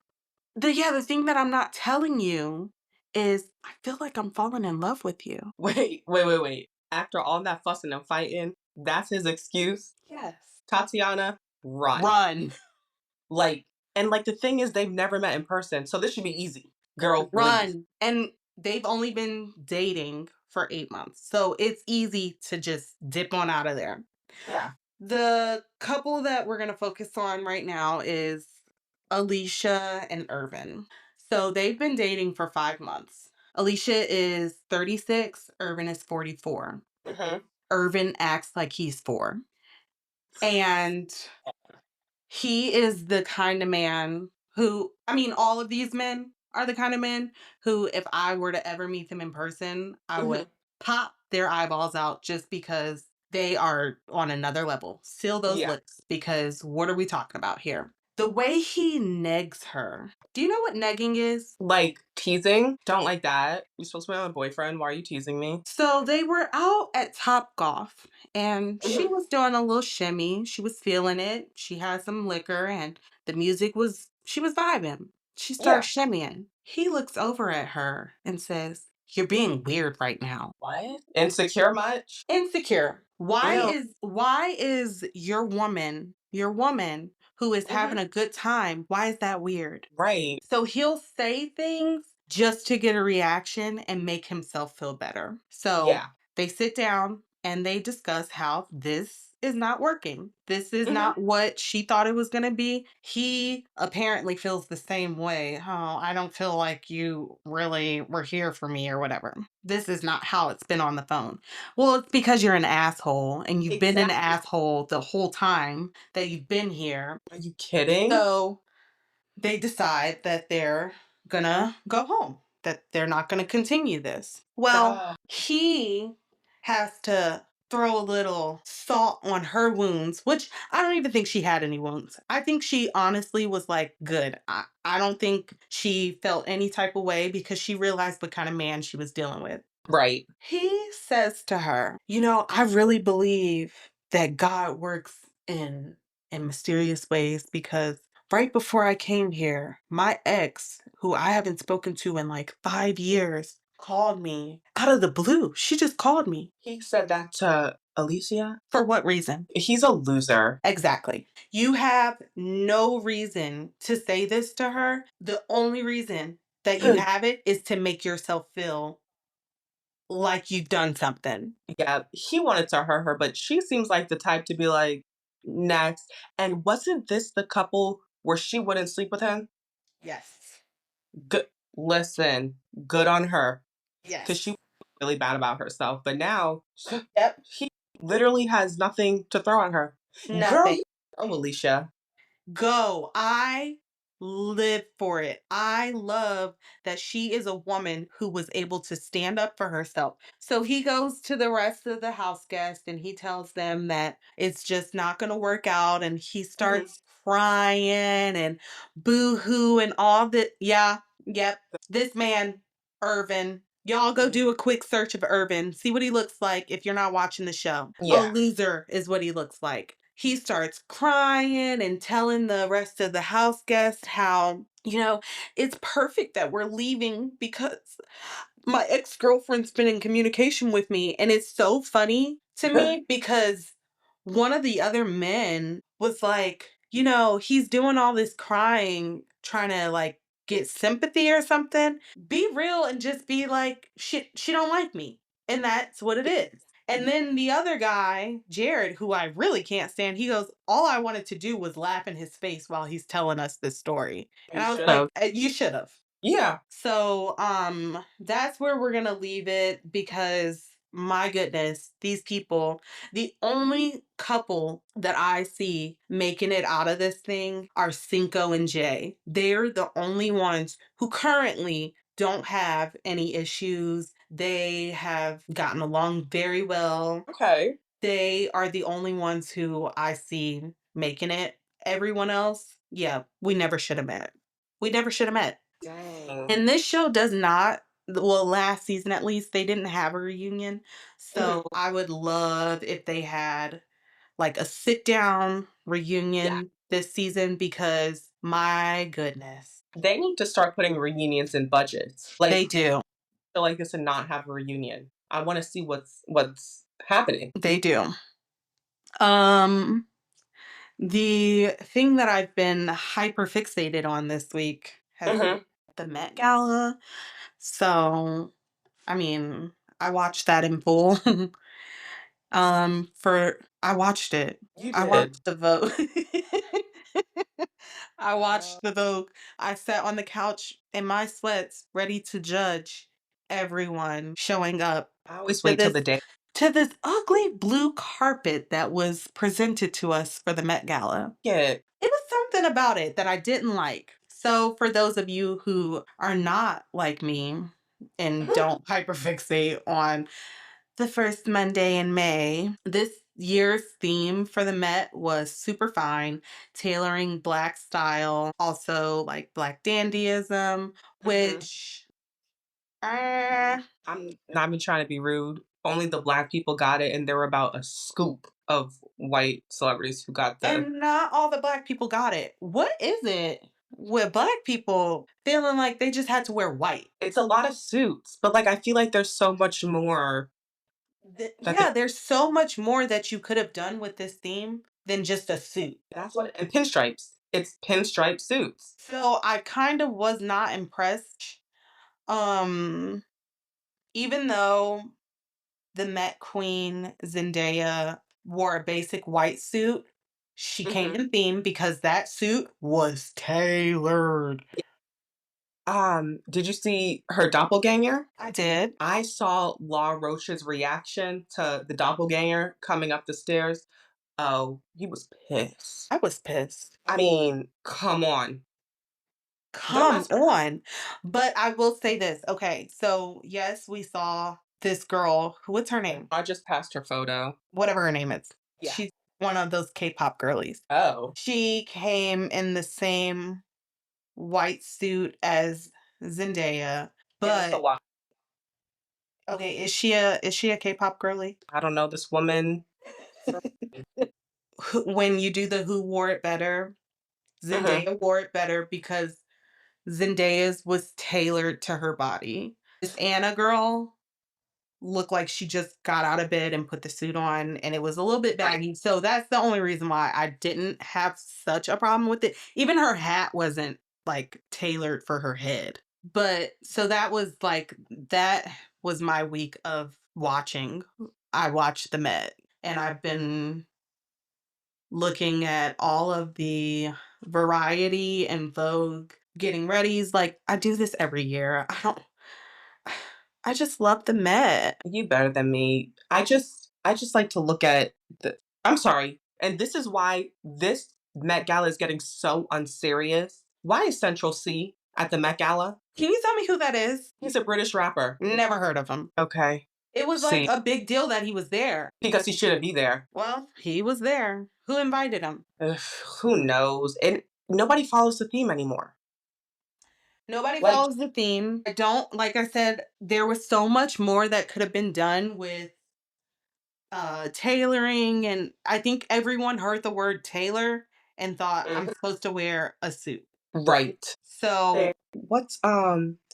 S1: the thing that I'm not telling you is I feel like I'm falling in love with you."
S2: Wait. After all that fussing and fighting, that's his excuse?
S1: Yes.
S2: Tatiana, run.
S1: Run.
S2: Like, and like the thing is, they've never met in person, so this should be easy. Girl, leave.
S1: Run. And they've only been dating for 8 months. So it's easy to just dip on out of there.
S2: Yeah.
S1: The couple that we're going to focus on right now is Alicia and Irvin. So they've been dating for 5 months. Alicia is 36, Irvin is 44.
S2: Hmm.
S1: Irvin acts like he's 4. And he is the kind of man who, I mean, all of these men are the kind of men who, if I were to ever meet them in person, I would
S2: Mhm.
S1: pop their eyeballs out just because they are on another level. Seal those
S2: Yeah.
S1: lips because what are we talking about here? The way he negs her. Do you know what negging is?
S2: Like, teasing? Don't like that. You're supposed to be my boyfriend. Why are you teasing me?
S1: So they were out at Top Golf and she
S2: Mhm.
S1: was doing a little shimmy. She was feeling it. She had some liquor and the music was, she was vibing. She starts
S2: Yeah.
S1: shimmying. He looks over at her and says, "You're being weird right now."
S2: What? Insecure much?
S1: Insecure.
S2: Real.
S1: Why is your woman who is having
S2: Mhm.
S1: a good time, why is that weird?
S2: Right.
S1: So he'll say things just to get a reaction and make himself feel better. So
S2: Yeah.
S1: they sit down and they discuss how this is not working. This is
S2: Mhm.
S1: not what she thought it was going to be. He apparently feels the same way. Oh, I don't feel like you really were here for me or whatever. This is not how it's been on the phone. Well, it's because you're an asshole and you've been an
S2: Exactly.
S1: asshole the whole time that you've been here.
S2: Are you kidding?
S1: So they decide that they're gonna go home, that they're not gonna continue this. Well,
S2: Duh.
S1: he has to throw a little salt on her wounds, which I don't even think she had any wounds. I think she honestly was like, good. I don't think she felt any type of way because she realized what kind of man she was dealing with.
S2: Right.
S1: He says to her, I really believe that God works in mysterious ways because right before I came here, my ex, who I haven't spoken to in like 5 years, called me out of the blue. She just called me.
S2: He said that to Alicia?
S1: For what reason?
S2: He's a loser.
S1: Exactly. You have no reason to say this to her. The only reason that you have it is to make yourself feel like you've done something.
S2: Yeah, he wanted to hurt her, but she seems like the type to be like, next. And wasn't this the couple where she wouldn't sleep with him?
S1: Yes.
S2: Good. Listen, good on her, because she
S1: Yes.
S2: was really bad about herself. But now
S1: Yep.
S2: he literally has nothing to throw on her. Girl,
S1: Nothing.
S2: oh, Alicia.
S1: Go. I live for it. I love that she is a woman who was able to stand up for herself. So he goes to the rest of the house guests and he tells them that it's just not going to work out. And he
S2: Mhm.
S1: starts crying and boo hoo and all that. Yeah. Yep. This man, Irvin. Y'all go do a quick search of Irvin. See what he looks like if you're not watching the show. A
S2: Yeah.
S1: loser is what he looks like. He starts crying and telling the rest of the house guests how, it's perfect that we're leaving because my ex-girlfriend's been in communication with me. And it's so funny to me because one of the other men was like, he's doing all this crying, trying to like get sympathy or something. Be real and just be like, she don't like me. And that's what it is. And then the other guy, Jared, who I really can't stand, he goes, all I wanted to do was laugh in his face while he's telling us this story. And
S2: You
S1: I was
S2: should
S1: like,
S2: have.
S1: You should have."
S2: Yeah.
S1: So, that's where we're gonna leave it because my goodness, these people, the only couple that I see making it out of this thing are Cinco and Jay. They're the only ones who currently don't have any issues. They have gotten along very well.
S2: Okay.
S1: They are the only ones who I see making it. Everyone else, yeah, we never should have met. We never should have met.
S2: Dang.
S1: And this show does not, well, last season at least, they didn't have a reunion.
S2: Mhm.
S1: So I would love if they had like a sit down
S2: Yeah.
S1: reunion this season because my goodness,
S2: They need to start putting reunions in budgets. Like,
S1: they do.
S2: feel like this and not have a reunion. I want to see what's happening.
S1: They do. Um, the thing that I've been hyper fixated on this week has been
S2: Hmm.
S1: the Met Gala. So, I mean, I watched that in full. For I watched it.
S2: You
S1: I
S2: did.
S1: watched the Vogue. I
S2: Uh,
S1: watched the Vogue. I sat on the couch in my sweats, ready to judge everyone showing up
S2: I always
S1: to
S2: wait till
S1: this
S2: the day.
S1: to this ugly blue carpet that was presented to us for the Met Gala.
S2: Get
S1: It was something about it that I didn't like. So, for those of you who are not like me and don't hyperfixate on the first Monday in May, this year's theme for the Met was super fine, tailoring Black style, also like Black dandyism, which
S2: I'm not even trying to be rude. Only the Black people got it, and there were about a scoop of white celebrities who got the.
S1: and not all the Black people got it. What is it with Black people feeling like they just had to wear white?
S2: It's a lot of suits, but like I feel like there's so much more that they.
S1: Yeah, there's so much more that you could have done with this theme than just a suit.
S2: That's what and pinstripes. It's pinstripe suits.
S1: So I kind of was not impressed. Um, Even though the Met Queen Zendaya wore a basic white suit, she came
S2: Mhm.
S1: in theme because that suit was tailored.
S2: Did you see her doppelganger?
S1: I did.
S2: I saw Law Roach's reaction to the doppelganger coming up the stairs. Oh, he was pissed.
S1: I was pissed.
S2: I mean, come on. Don't
S1: Come
S2: mess with her.
S1: on. But I will say this. Okay, so yes, we saw this girl. What's her name?
S2: I just passed her photo.
S1: Whatever her name is.
S2: Yeah.
S1: She's one of those K-pop girlies.
S2: Oh.
S1: She came in the same white suit as Zendaya,
S2: Yeah, it's a
S1: but
S2: lot.
S1: okay, is she a K-pop girly?
S2: I don't know this woman.
S1: When you do the who wore it better,
S2: Mhm.
S1: Zendaya wore it better because Zendaya's was tailored to her body. This Anna girl looked like she just got out of bed and put the suit on, and it was a little bit
S2: Right.
S1: baggy. So that's the only reason why I didn't have such a problem with it. Even her hat wasn't like tailored for her head. But so that was my week of watching. I watched the Met, and I've been looking at all of the variety and Vogue getting readies. Like I do this every year. I just love the Met.
S2: You better than me. I just like to look at the I'm sorry. And this is why this Met Gala is getting so unserious. Why is Central C at the Met Gala?
S1: Can you tell me who that is?
S2: He's a British rapper.
S1: Never heard of him.
S2: Okay.
S1: It was like
S2: See,
S1: a big deal that he was there.
S2: because he shouldn't be there.
S1: Well, he was there. Who invited him?
S2: Ugh, who knows? And nobody follows the theme anymore.
S1: Nobody
S2: Like,
S1: follows the theme. I don't, like I said, there was so much more that could have been done with tailoring, and I think everyone heard the word tailor and thought I'm
S2: mhm,
S1: supposed to wear a suit.
S2: right.
S1: So,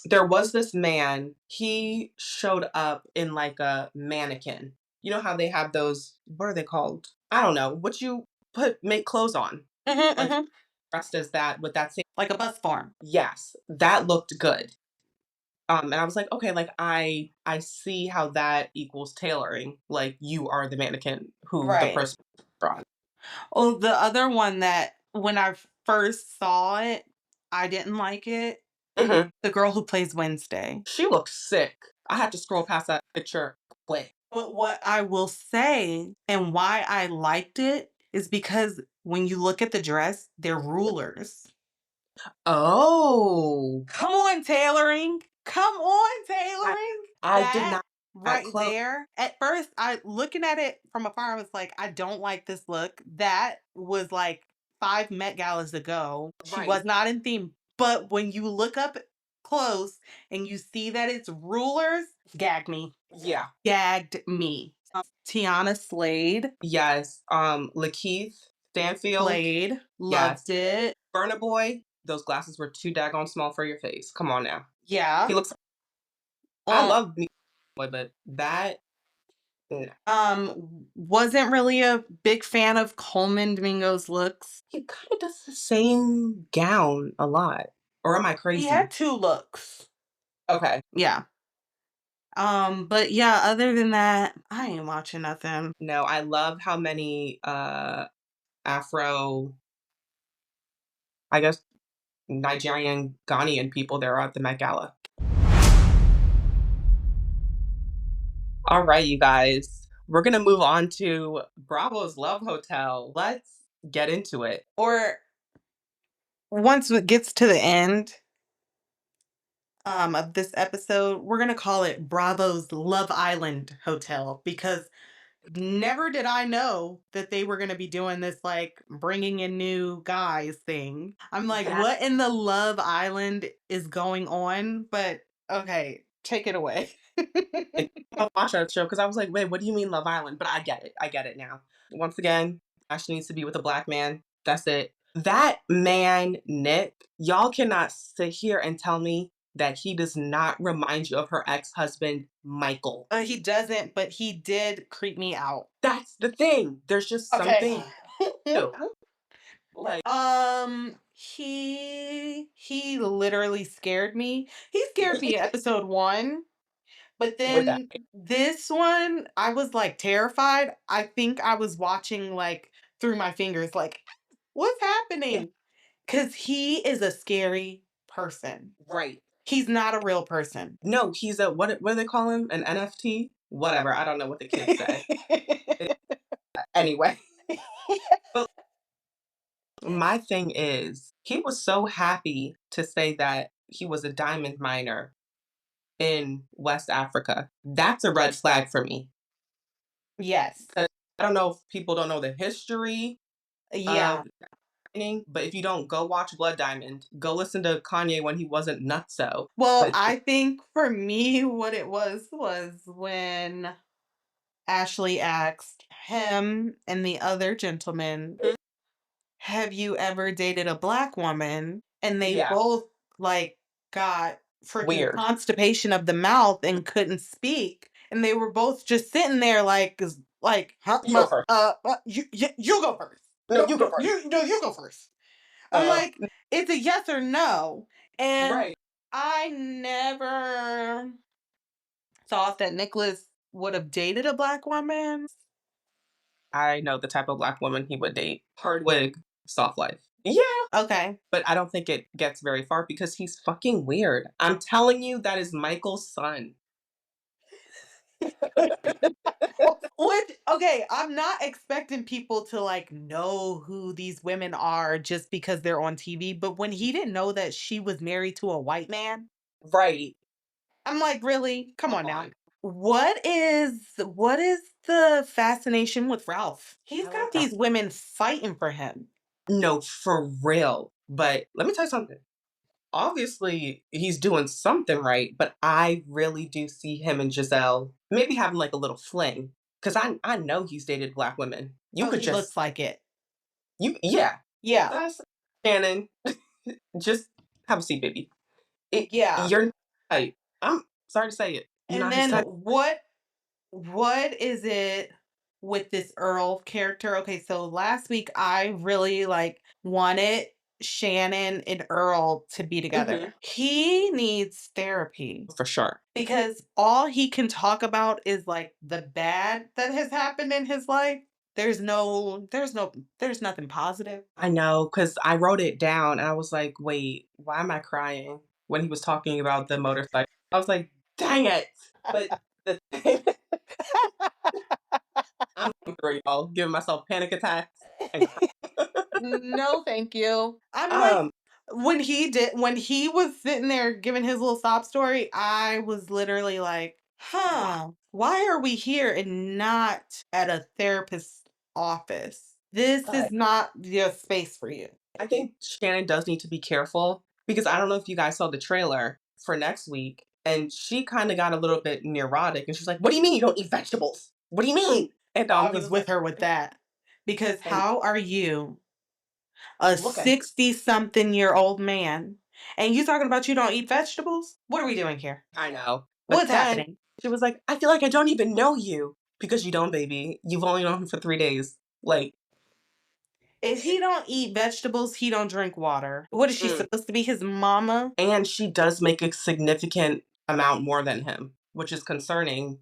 S2: There was this man, he showed up in like a mannequin. You know how they have those, what are they called? I don't know. What you put make clothes on.
S1: mhm,
S2: Like
S1: mhm,
S2: dressed as that with that same.
S1: like a bus form.
S2: Yes, that looked good. And I was like, okay, like I see how that equals tailoring. Like you are the mannequin who the
S1: Right.
S2: person brought.
S1: Oh, the other one that when I first saw it, I didn't like it.
S2: Mhm.
S1: The girl who plays Wednesday.
S2: She looked sick. I had to scroll past that picture quick.
S1: But what I will say and why I liked it is because when you look at the dress, they're rulers.
S2: Oh.
S1: Come on, tailoring. Come on,
S2: I
S1: tailoring.
S2: I did
S1: That
S2: not that
S1: right
S2: close.
S1: there. At first, I looking at it from afar, I was like, I don't like this look. That was like 5 Met Galas ago. She
S2: Right.
S1: was not in theme. But when you look up close and you see that it's rulers, gagged me.
S2: Yeah.
S1: Gagged me. Tiana Slade
S2: Yes. Lakeith Stanfield.
S1: played,
S2: Yes.
S1: loved it.
S2: Burna Boy. Those glasses were too daggone small for your face. Come on now.
S1: Yeah.
S2: He looks. I
S1: Um,
S2: love me, boy, but that. No.
S1: wasn't really a big fan of Coleman Domingo's looks.
S2: He kind of does the same gown a lot. Or am I
S1: He
S2: crazy?
S1: had 2 looks.
S2: Okay.
S1: Yeah. But yeah, other than that, I ain't watching nothing.
S2: No, I love how many Afro, I guess Nigerian Ghanaian people there are at the Met Gala. All right, you guys. We're gonna move on to Bravo's Love Hotel. Let's get into it.
S1: Or once it gets to the end of this episode, we're gonna call it Bravo's Love Island Hotel because never did I know that they were gonna be doing this, like, bringing in new guys thing. I'm like,
S2: That
S1: "What in the Love Island is going on?" But, okay, take it away.
S2: I don't watch that show because I was like, "Wait, what do you mean Love Island?" But I get it. I get it now. Once again, Ashley needs to be with a black man. That's it. That man, Nick, y'all cannot sit here and tell me that he does not remind you of her ex-husband, Michael.
S1: He doesn't, but he did creep me out.
S2: That's the thing. There's just
S1: Okay.
S2: something new. Like,
S1: He literally scared me. He scared me in episode 1, but
S2: with that.
S1: then this one, I was, like, terrified. I think I was watching, like, through my fingers, like, "What's
S2: Yeah,
S1: happening?" Because he is a scary person.
S2: right.
S1: He's not a real person.
S2: No, he's a what do they call him? An NFT? Whatever. I don't know what the kids say. Anyway. But my thing is, he was so happy to say that he was a diamond miner in West Africa. That's a red flag for me.
S1: Yes.
S2: 'Cause I don't know if people don't know the history
S1: Yeah.
S2: of mining, but if you don't, go watch Blood Diamond. Go listen to Kanye when he wasn't nutso.
S1: Well,
S2: But
S1: I think for me, what it was when Ashley asked him and the other gentleman, "Have you ever dated a black woman?" And they
S2: yeah,
S1: both, like, got freaking
S2: weird.
S1: constipation of the mouth and couldn't speak, and they were both just sitting there like, "Huh,
S2: You go first.
S1: you go first.
S2: No,
S1: No,
S2: you go
S1: no,
S2: first.
S1: you go first." I'm like,
S2: N
S1: "It's a yes or no," and
S2: right.
S1: I never thought that Nicholas would have dated a black woman.
S2: I know the type of black woman he would date. Hard wig, soft life. Yeah,
S1: Okay.
S2: but I don't think it gets very far because he's fucking weird. I'm telling you, that is Michael's son.
S1: What? Okay, I'm not expecting people to like know who these women are just because they're on TV, but when he didn't know that she was married to a white man,
S2: Right.
S1: I'm like, "Really? Come
S2: Come
S1: on now."
S2: on.
S1: What is the fascination with Ralph? He's
S2: I like
S1: got
S2: that.
S1: these women fighting for him.
S2: No, for real. But let me tell you something. Obviously, he's doing something right, but I really do see him and Giselle maybe having like a little fling. Because I know he's dated black women. You
S1: Oh,
S2: could
S1: he
S2: just,
S1: looks like it.
S2: yeah.
S1: Yeah.
S2: That's Shannon. Just have a seat, baby.
S1: Yeah.
S2: You're not his type. I'm sorry to say it. You're
S1: And
S2: not his
S1: then
S2: type.
S1: what is it with this Earl character? Okay, so last week I really like wanted Shannon and Earl to be together.
S2: Mhm.
S1: He needs therapy
S2: For sure.
S1: because all he can talk about is like the bad that has happened in his life. There's nothing positive.
S2: I know, because I wrote it down and I was like, wait, why am I crying when he was talking about the motorcycle? I was like, dang it. But the thing, I'm going through it, y'all, giving myself panic attacks and crying.
S1: No, thank you. I'm like,
S2: um,
S1: when he was sitting there giving his little sob story, I was literally like,
S2: wow.
S1: huh, why are we here and not at a therapist's office? This is
S2: But
S1: not the space for you.
S2: I think Shannon does need to be careful because I don't know if you guys saw the trailer for next week, and she kind of got a little bit neurotic, and she's like, "What do you mean you don't eat vegetables? What do you mean?" And
S1: I
S2: he
S1: was
S2: was
S1: with
S2: like,
S1: her with that because
S2: and
S1: how are you a
S2: look at
S1: 60-something-year-old man and you talking about you don't eat vegetables? What are we doing here?
S2: I know. But
S1: What's
S2: then
S1: happening?
S2: she was like, I feel like I don't even know you because you don't, baby. You've only known him for 3 days. Like,
S1: If he don't eat vegetables, he don't drink water. What is she
S2: mm.
S1: supposed to be, his mama?
S2: And she does make a significant amount more than him, which is concerning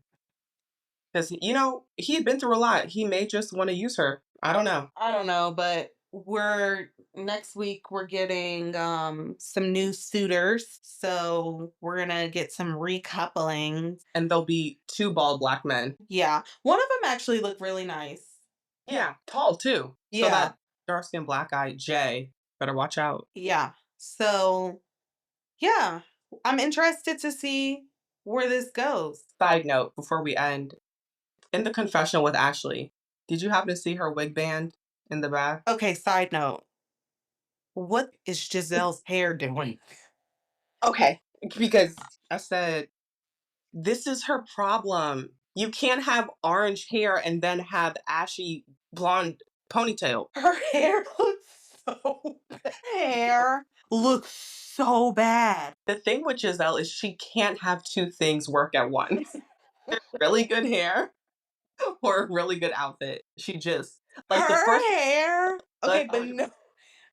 S2: because, he had been through a lot. He may just want to use her. I don't know.
S1: I don't know, but we're next week we're getting some new suitors. So we're gonna get some recouplings.
S2: And there'll be two bald black men.
S1: Yeah. One of them actually looked really nice.
S2: Yeah, tall too. So
S1: Yeah.
S2: that dark skinned black guy, Jay, Better watch out.
S1: Yeah. So, yeah, I'm interested to see where this goes.
S2: Side note before we end, in the confessional with Ashley, did you happen to see her wig band in the back?
S1: Okay, side note. What is Giselle's hair doing?
S2: Okay. Because I said, this is her problem. You can't have orange hair and then have ashy blonde ponytail.
S1: Her hair looks so bad. Hair looks so bad.
S2: The thing with Giselle is she can't have two things work at once. Really good hair or a really good outfit. She just like the first
S1: Her hair.
S2: look,
S1: Okay, but no,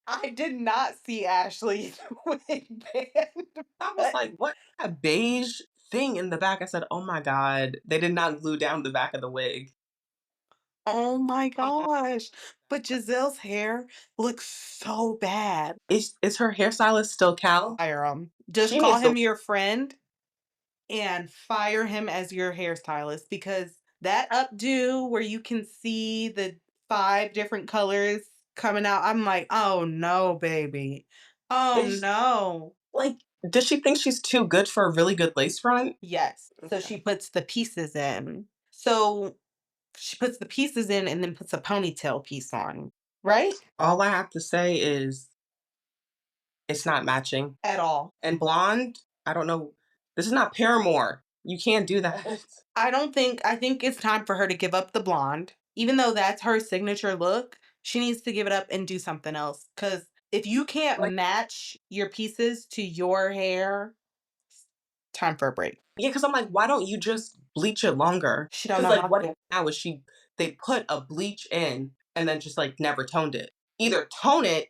S1: I did not see Ashley's wig band.
S2: I was
S1: But
S2: like, what a beige thing in the back. I said, oh my God, they did not glue down the back of the wig.
S1: oh my
S2: Oh,
S1: gosh. But Giselle's hair looks so bad.
S2: is her hairstylist still Cal?
S1: Fire him. Just
S2: She
S1: call
S2: needs to
S1: him your friend and fire him as your hairstylist because that updo where you can see the 5 different colors coming out, I'm like, "Oh, no, baby. Oh,
S2: is
S1: no."
S2: like does she think she's too good for a really good lace front?
S1: Yes. So
S2: Okay.
S1: she puts the pieces in. So she puts the pieces in and then puts a ponytail piece on, right?
S2: All I have to say is it's not matching.
S1: At all.
S2: And blonde, I don't know. This is not Paramore. You can't do that.
S1: I think it's time for her to give up the blonde. Even though that's her signature look, she needs to give it up and do something else. Cause if you can't
S2: Like,
S1: match your pieces to your hair, time for a break.
S2: yeah, because I'm like, why don't you just bleach it longer?
S1: She don't
S2: Because
S1: know
S2: like
S1: how
S2: what
S1: to.
S2: now is they put a bleach in and then just like never toned it. Either tone it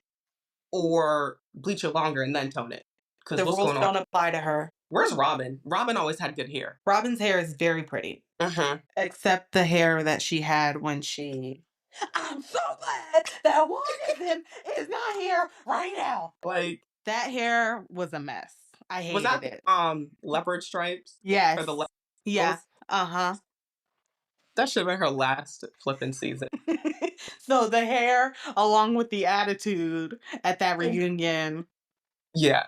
S2: or bleach it longer and then tone it. Because
S1: The
S2: what's
S1: rules
S2: going on?
S1: don't apply to her.
S2: Where's Robin? Robin always had good hair.
S1: Robin's hair is very pretty,
S2: Mm-hmm.
S1: except the hair that she had when she. I'm so glad that one of them is not here right now.
S2: Like,
S1: That hair was a mess. I
S2: was
S1: hated
S2: that
S1: it.
S2: leopard stripes or the
S1: Yes. Yeah.
S2: levels?
S1: Uh-huh.
S2: That should have been her last flipping season.
S1: So the hair along with the attitude at that reunion.
S2: Yeah.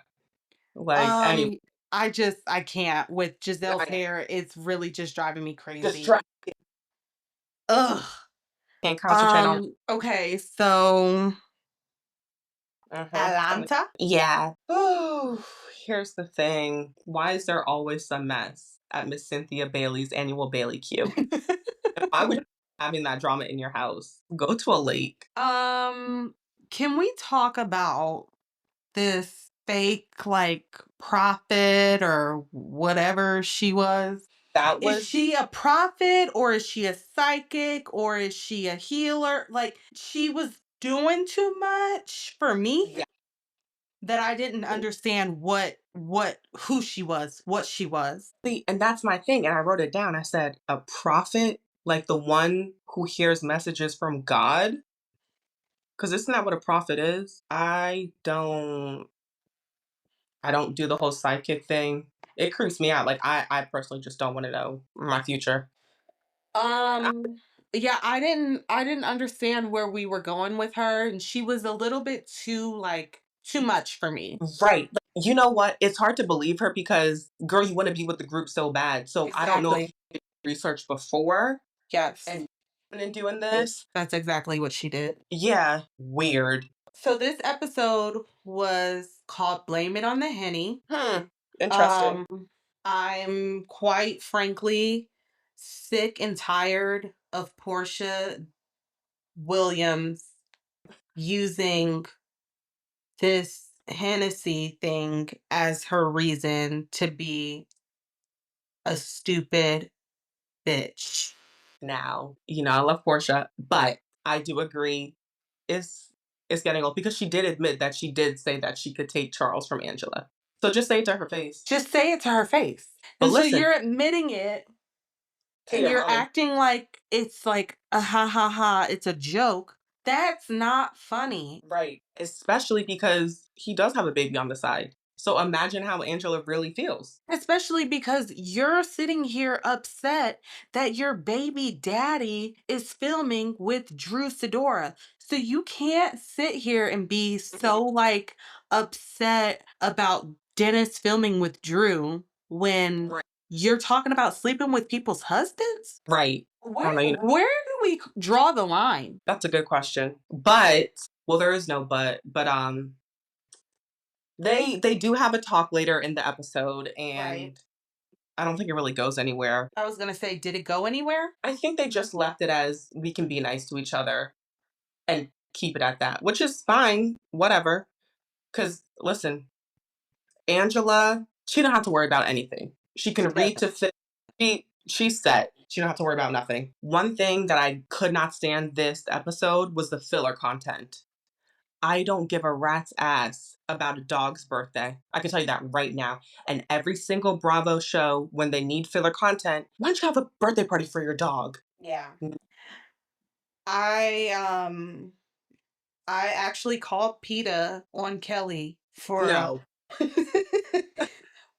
S2: Like, anyway,
S1: Um, I can't with Giselle's
S2: I
S1: hair, it's really just driving me
S2: just
S1: crazy.
S2: try
S1: Ugh.
S2: can't concentrate on.
S1: Okay, so
S2: Mhm.
S1: Atlanta?
S2: Yeah. Ooh, here's the thing. Why is there always some mess at Miss Cynthia Bailey's annual Bailey Q? And why would you be having that drama in your house? Go to a lake.
S1: Um, can we talk about this fake like prophet or whatever she was?
S2: That
S1: Is
S2: was
S1: she a prophet or is she a psychic or is she a healer? Like she was doing too much for me
S2: yeah.
S1: that I didn't understand what who she was, what she was.
S2: See, and that's my thing. And I wrote it down. I said, a prophet, like the one who hears messages from God. Because isn't that what a prophet is? I don't do the whole sidekick thing. It creeps me out. Like I personally just don't want to know my future.
S1: Um yeah, I didn't understand where we were going with her and she was a little bit too like too much for me.
S2: Right. Like, you know what? It's hard to believe her because girl, you want to be with the group so bad. So I don't know if
S1: Exactly.
S2: you did research before
S1: Yes.
S2: and in doing this.
S1: That's exactly what she did.
S2: Yeah. Weird.
S1: So this episode was called Blame It on the Henny.
S2: Interesting.
S1: Um, I'm quite frankly sick and tired of Portia Williams using this Hennessy thing as her reason to be a stupid bitch.
S2: Now, I love Portia, but I do agree it's it's getting old because she did admit that she did say that she could take Charles from Angela. So just say it to her face.
S1: Just say it to her face.
S2: But
S1: And so
S2: listen,
S1: you're admitting it
S2: to
S1: and
S2: your
S1: you're
S2: mommy.
S1: acting like it's like a ha ha ha, it's a joke. That's not funny.
S2: Right. Especially because he does have a baby on the side. So imagine how Angela really feels.
S1: Especially because you're sitting here upset that your baby daddy is filming with Drew Sidora. So you can't sit here and be so like upset about Dennis filming with Drew when
S2: Right.
S1: you're talking about sleeping with people's husbands?
S2: Right. I don't know,
S1: Where do we draw the line?
S2: that's a good question. But well, there is no but they do have a talk later in the episode,
S1: Right.
S2: and I don't think it really goes anywhere.
S1: I was gonna say, did it go anywhere?
S2: I think they just left it as we can be nice to each other and keep it at that, which is fine, whatever. Cause listen, Angela, she don't have to worry about anything. She
S1: She
S2: can read
S1: doesn't.
S2: to fit. She's set. She don't have to worry about nothing. One thing that I could not stand this episode was the filler content. I don't give a rat's ass about a dog's birthday. I can tell you that right now. And every single Bravo show, when they need filler content, why don't you have a birthday party for your dog?
S1: Yeah. I I actually called PETA on Kelly for
S2: No,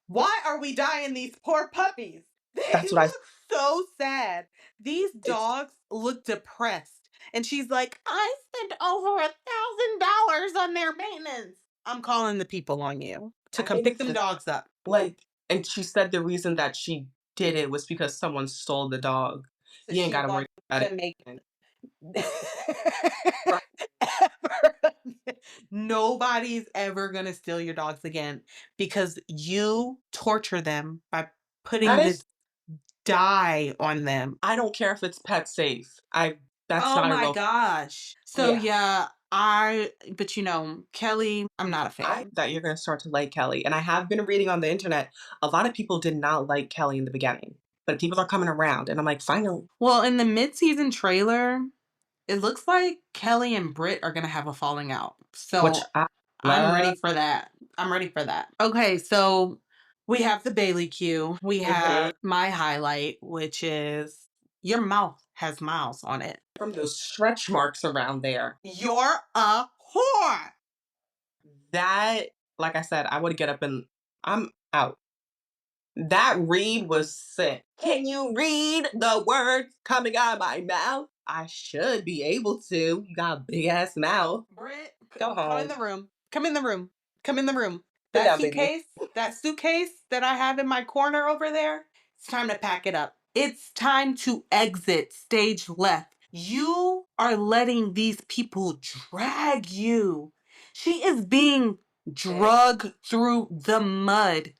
S1: why are we dying these poor puppies? They
S2: that's what I.
S1: look so sad. These
S2: It's.
S1: dogs look depressed. And she's like, I spent over $1,000 on their maintenance. I'm calling the people on you to
S2: I
S1: come
S2: think
S1: pick them
S2: the
S1: dogs up.
S2: like, and she said the reason that she did it was because someone stole the dog.
S1: So
S2: You ain't
S1: she
S2: got to worry
S1: wants
S2: about
S1: to make
S2: it.
S1: ever. Nobody's ever gonna steal your dogs again because you torture them by
S2: That
S1: putting this
S2: is.
S1: dye on them.
S2: I don't care if it's pet safe. I. That's
S1: Oh
S2: not a
S1: my
S2: real.
S1: gosh. So
S2: Yeah.
S1: yeah, but Kelly, I'm not a
S2: I
S1: fan.
S2: that you're gonna start to like Kelly, and I have been reading on the internet. A lot of people did not like Kelly in the beginning, but people are coming around, and I'm like, finally.
S1: Well, in the mid-season trailer, it looks like Kelly and Britt are gonna have a falling out.
S2: Which
S1: So
S2: I
S1: I'm
S2: love.
S1: ready for that. I'm ready for that. Okay, so we have the Bailey cue. We
S2: Mhm.
S1: have my highlight, which is your mouth has miles on it.
S2: From those stretch marks around there.
S1: You're a whore.
S2: That, like I said, I would get up and I'm out. That read was sick. Can you read the words coming out of my mouth? I should be able to. You got a big ass mouth.
S1: Britt,
S2: Go
S1: come in
S2: home.
S1: the room. Come in the room. Come in the room.
S2: Sit
S1: That
S2: down, baby.
S1: suitcase, that suitcase that I have in my corner over there, it's time to pack it up. It's time to exit stage left. You are letting these people drag you. She is being drugged through the mud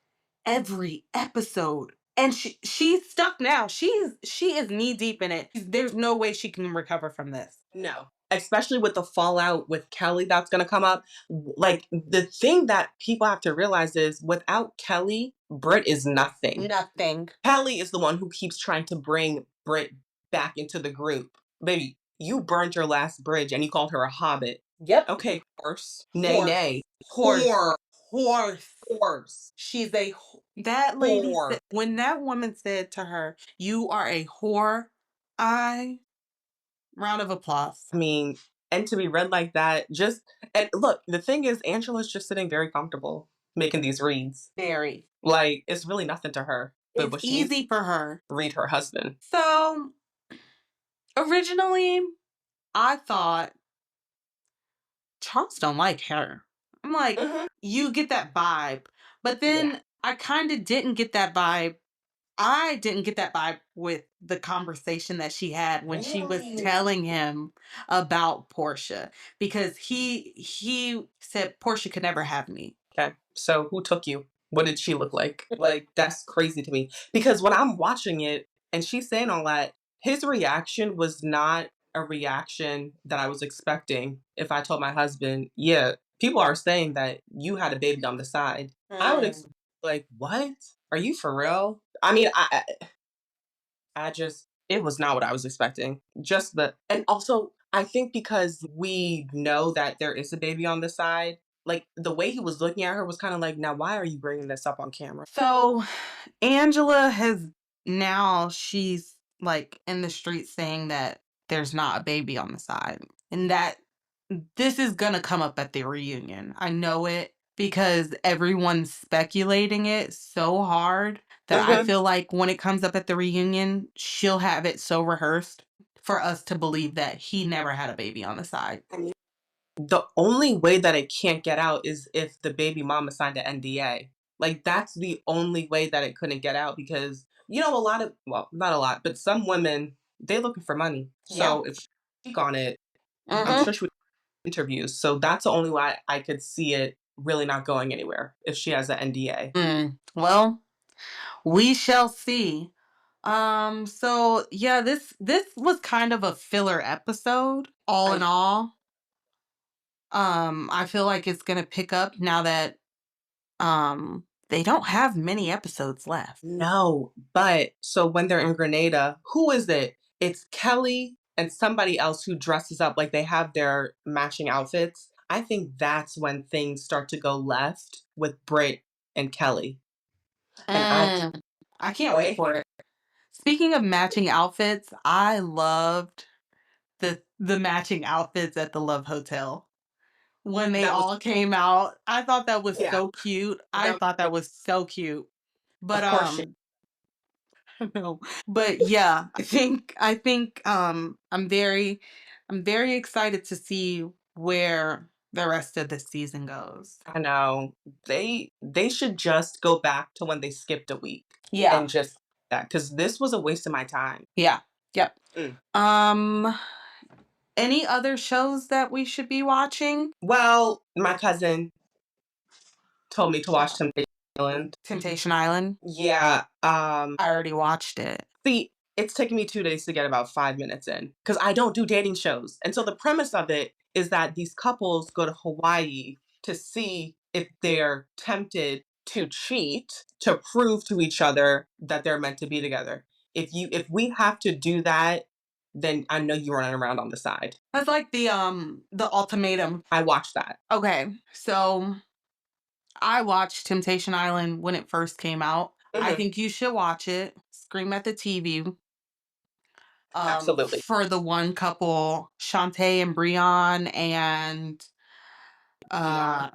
S1: every episode. And she's stuck now. She is knee deep in it. There's no way she can recover from this.
S2: No. Especially with the fallout with Kelly that's going to come up. Like, the thing that people have to realize is without Kelly, Britt is nothing.
S1: Nothing.
S2: Kelly is the one who keeps trying to bring Britt back into the group. Baby, you burned your last bridge and you called her a hobbit.
S1: Yep.
S2: Okay, horse. Nay,
S1: Horse.
S2: nay.
S1: Horse.
S2: Whore.
S1: Horse.
S2: Horse.
S1: She's a that lady
S2: Whore.
S1: said when that woman said to her, "You are a whore." I round of applause.
S2: I mean, and to be read like that, just, and look, the thing is, Angela's just sitting very comfortable making these reads.
S1: Very.
S2: Like, it's really nothing to her. But
S1: It's
S2: what she needs
S1: easy for her.
S2: to read her husband.
S1: So originally, I thought Charles don't like her. I'm like,
S2: Mhm.
S1: you get that vibe, but
S2: Yeah.
S1: then I kind of didn't get that vibe. I didn't get that vibe with the conversation that she had when she was
S2: Really?
S1: telling him about Portia because he said Portia could never have me.
S2: Okay. So who took you? What did she look like? Like, that's crazy to me. Because when I'm watching it and she's saying all that, his reaction was not a reaction that I was expecting if I told my husband, yeah, people are saying that you had a baby on the side. I would expect, like, what? Are you for real? I mean, I just, it was not what I was expecting. Just the, and also, I think because we know that there is a baby on the side, like the way he was looking at her was kind of like, now why are you bringing this up on camera?
S1: So Angela has now she's like in the streets saying that there's not a baby on the side and that this is gonna come up at the reunion. I know it because everyone's speculating it so hard that I
S2: Mhm.
S1: feel like when it comes up at the reunion, she'll have it so rehearsed. for us to believe that he never had a baby on the side.
S2: I mean, the only way that it can't get out is if the baby mama signed an NDA. Like, that's the only way that it couldn't get out because, a lot of, well, not a lot, but some women, they're looking for money.
S1: Yeah.
S2: So if she speak on it, I'm
S1: Mhm.
S2: sure she would interviews. So that's the only way I could see it really not going anywhere if she has an NDA.
S1: Well, we shall see. So yeah, this was kind of a filler episode, all in
S2: I
S1: all. I feel like it's gonna pick up now that they don't have many episodes left.
S2: No, but so when they're in Grenada, who is it? It's Kelly and somebody else who dresses up like they have their matching outfits. I think that's when things start to go left with Britt and Kelly. And I
S1: Mm, I can't wait
S2: wait.
S1: for it. Speaking of matching outfits, I loved the matching outfits at the Love Hotel. When they
S2: That was
S1: all came out, I thought that was
S2: yeah.
S1: so cute. I
S2: That
S1: thought
S2: was,
S1: that was so cute. But
S2: of course she
S1: no. But yeah, I think I'm very excited to see where the rest of the season goes.
S2: I know. They should just go back to when they skipped a week
S1: Yeah.
S2: and just that because this was a waste of my time.
S1: Yeah. Yep.
S2: Mm.
S1: Um any other shows that we should be watching?
S2: Well, my cousin told me to watch Temptation Island.
S1: Temptation Island.
S2: Yeah.
S1: I already watched it.
S2: See, it's taken me 2 days to get about 5 minutes in because I don't do dating shows, and so the premise of it is that these couples go to Hawaii to see if they're tempted to cheat to prove to each other that they're meant to be together. If we have to do that, then I know you're running around on the side.
S1: That's like the ultimatum.
S2: I watched that.
S1: Okay. So I watched Temptation Island when it first came out. I
S2: Mhm.
S1: think you should watch it. Scream at the TV.
S2: Absolutely.
S1: For the one couple, Shantae and Breon and
S2: Beyond.
S1: uh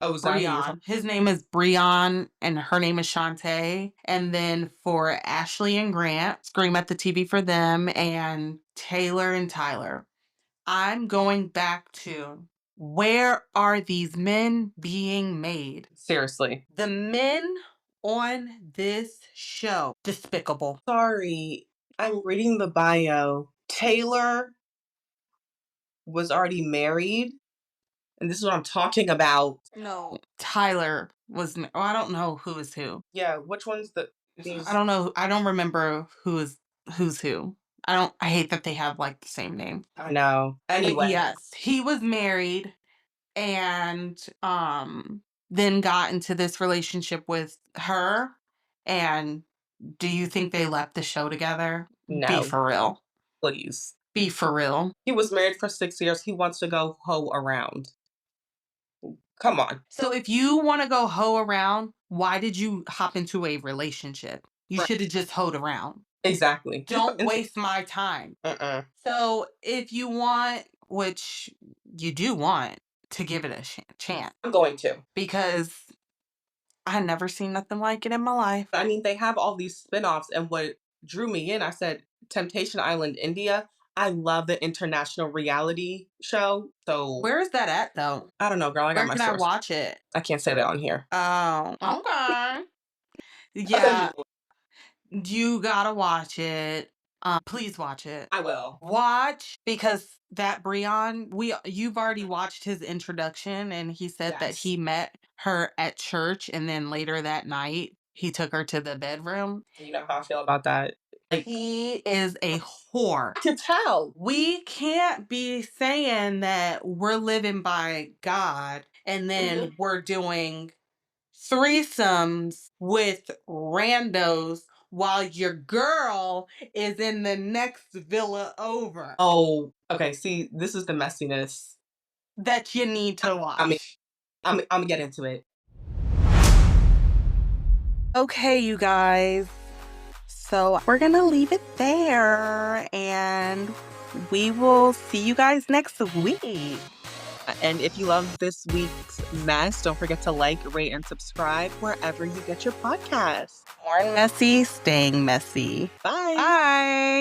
S2: Oh, is that who you're talking?
S1: Breon. His name is Breon and her name is Shantae. And then for Ashley and Grant, Scream at the TV for them and Taylor and Tyler. I'm going back to where are these men being made?
S2: Seriously.
S1: The men on this show, despicable.
S2: Sorry, I'm reading the bio. Taylor was already married, and this is what I'm talking about.
S1: No. Tyler was, I don't know who is who.
S2: Yeah, which one's the
S1: I
S2: these?
S1: don't know. I don't remember who's who. I hate that they have like the same name.
S2: I know.
S1: But
S2: Anyway,
S1: yes, he was married and then got into this relationship with her. And do you think they left the show together? Be
S2: no,
S1: for real.
S2: please.
S1: Be for real.
S2: He was married for 6 years. He wants to go hoe around. Come on.
S1: So if you want to go hoe around, why did you hop into a relationship? You
S2: Right.
S1: should have just hoed around.
S2: Exactly.
S1: Don't waste my time. So if you want, which you do want, to give it a chance,
S2: I'm going to.
S1: because I never seen nothing like it in my life.
S2: I mean, they have all these spin-offs, and what drew me in, I said, Temptation Island, India. I love the international reality show. So
S1: Where is that at though?
S2: I don't know, girl. I got
S1: Where
S2: my
S1: can I
S2: source.
S1: watch it?
S2: I can't say that on here.
S1: Oh, okay.
S2: I'll send you
S1: Yeah,
S2: the link.
S1: you gotta watch it. Please watch it.
S2: I will.
S1: Watch because that Breon, you've already watched his introduction, and he said that
S2: Yes.
S1: he met her at church, and then later that night he took her to the bedroom.
S2: You know how I feel about that. Like,
S1: He is a whore.
S2: I can tell.
S1: We can't be saying that we're living by God and then we're doing threesomes with randos while your girl is in the next villa over
S2: Oh, okay. See, this is the messiness.
S1: that you need to
S2: I mean,
S1: watch.
S2: I'm gonna get into it.
S1: Okay, you guys. So we're going to leave it there and we will see you guys next week.
S2: And if you love this week's mess, don't forget to like, rate, and subscribe wherever you get your podcasts.
S1: Born messy, staying messy.
S2: Bye.
S1: Bye.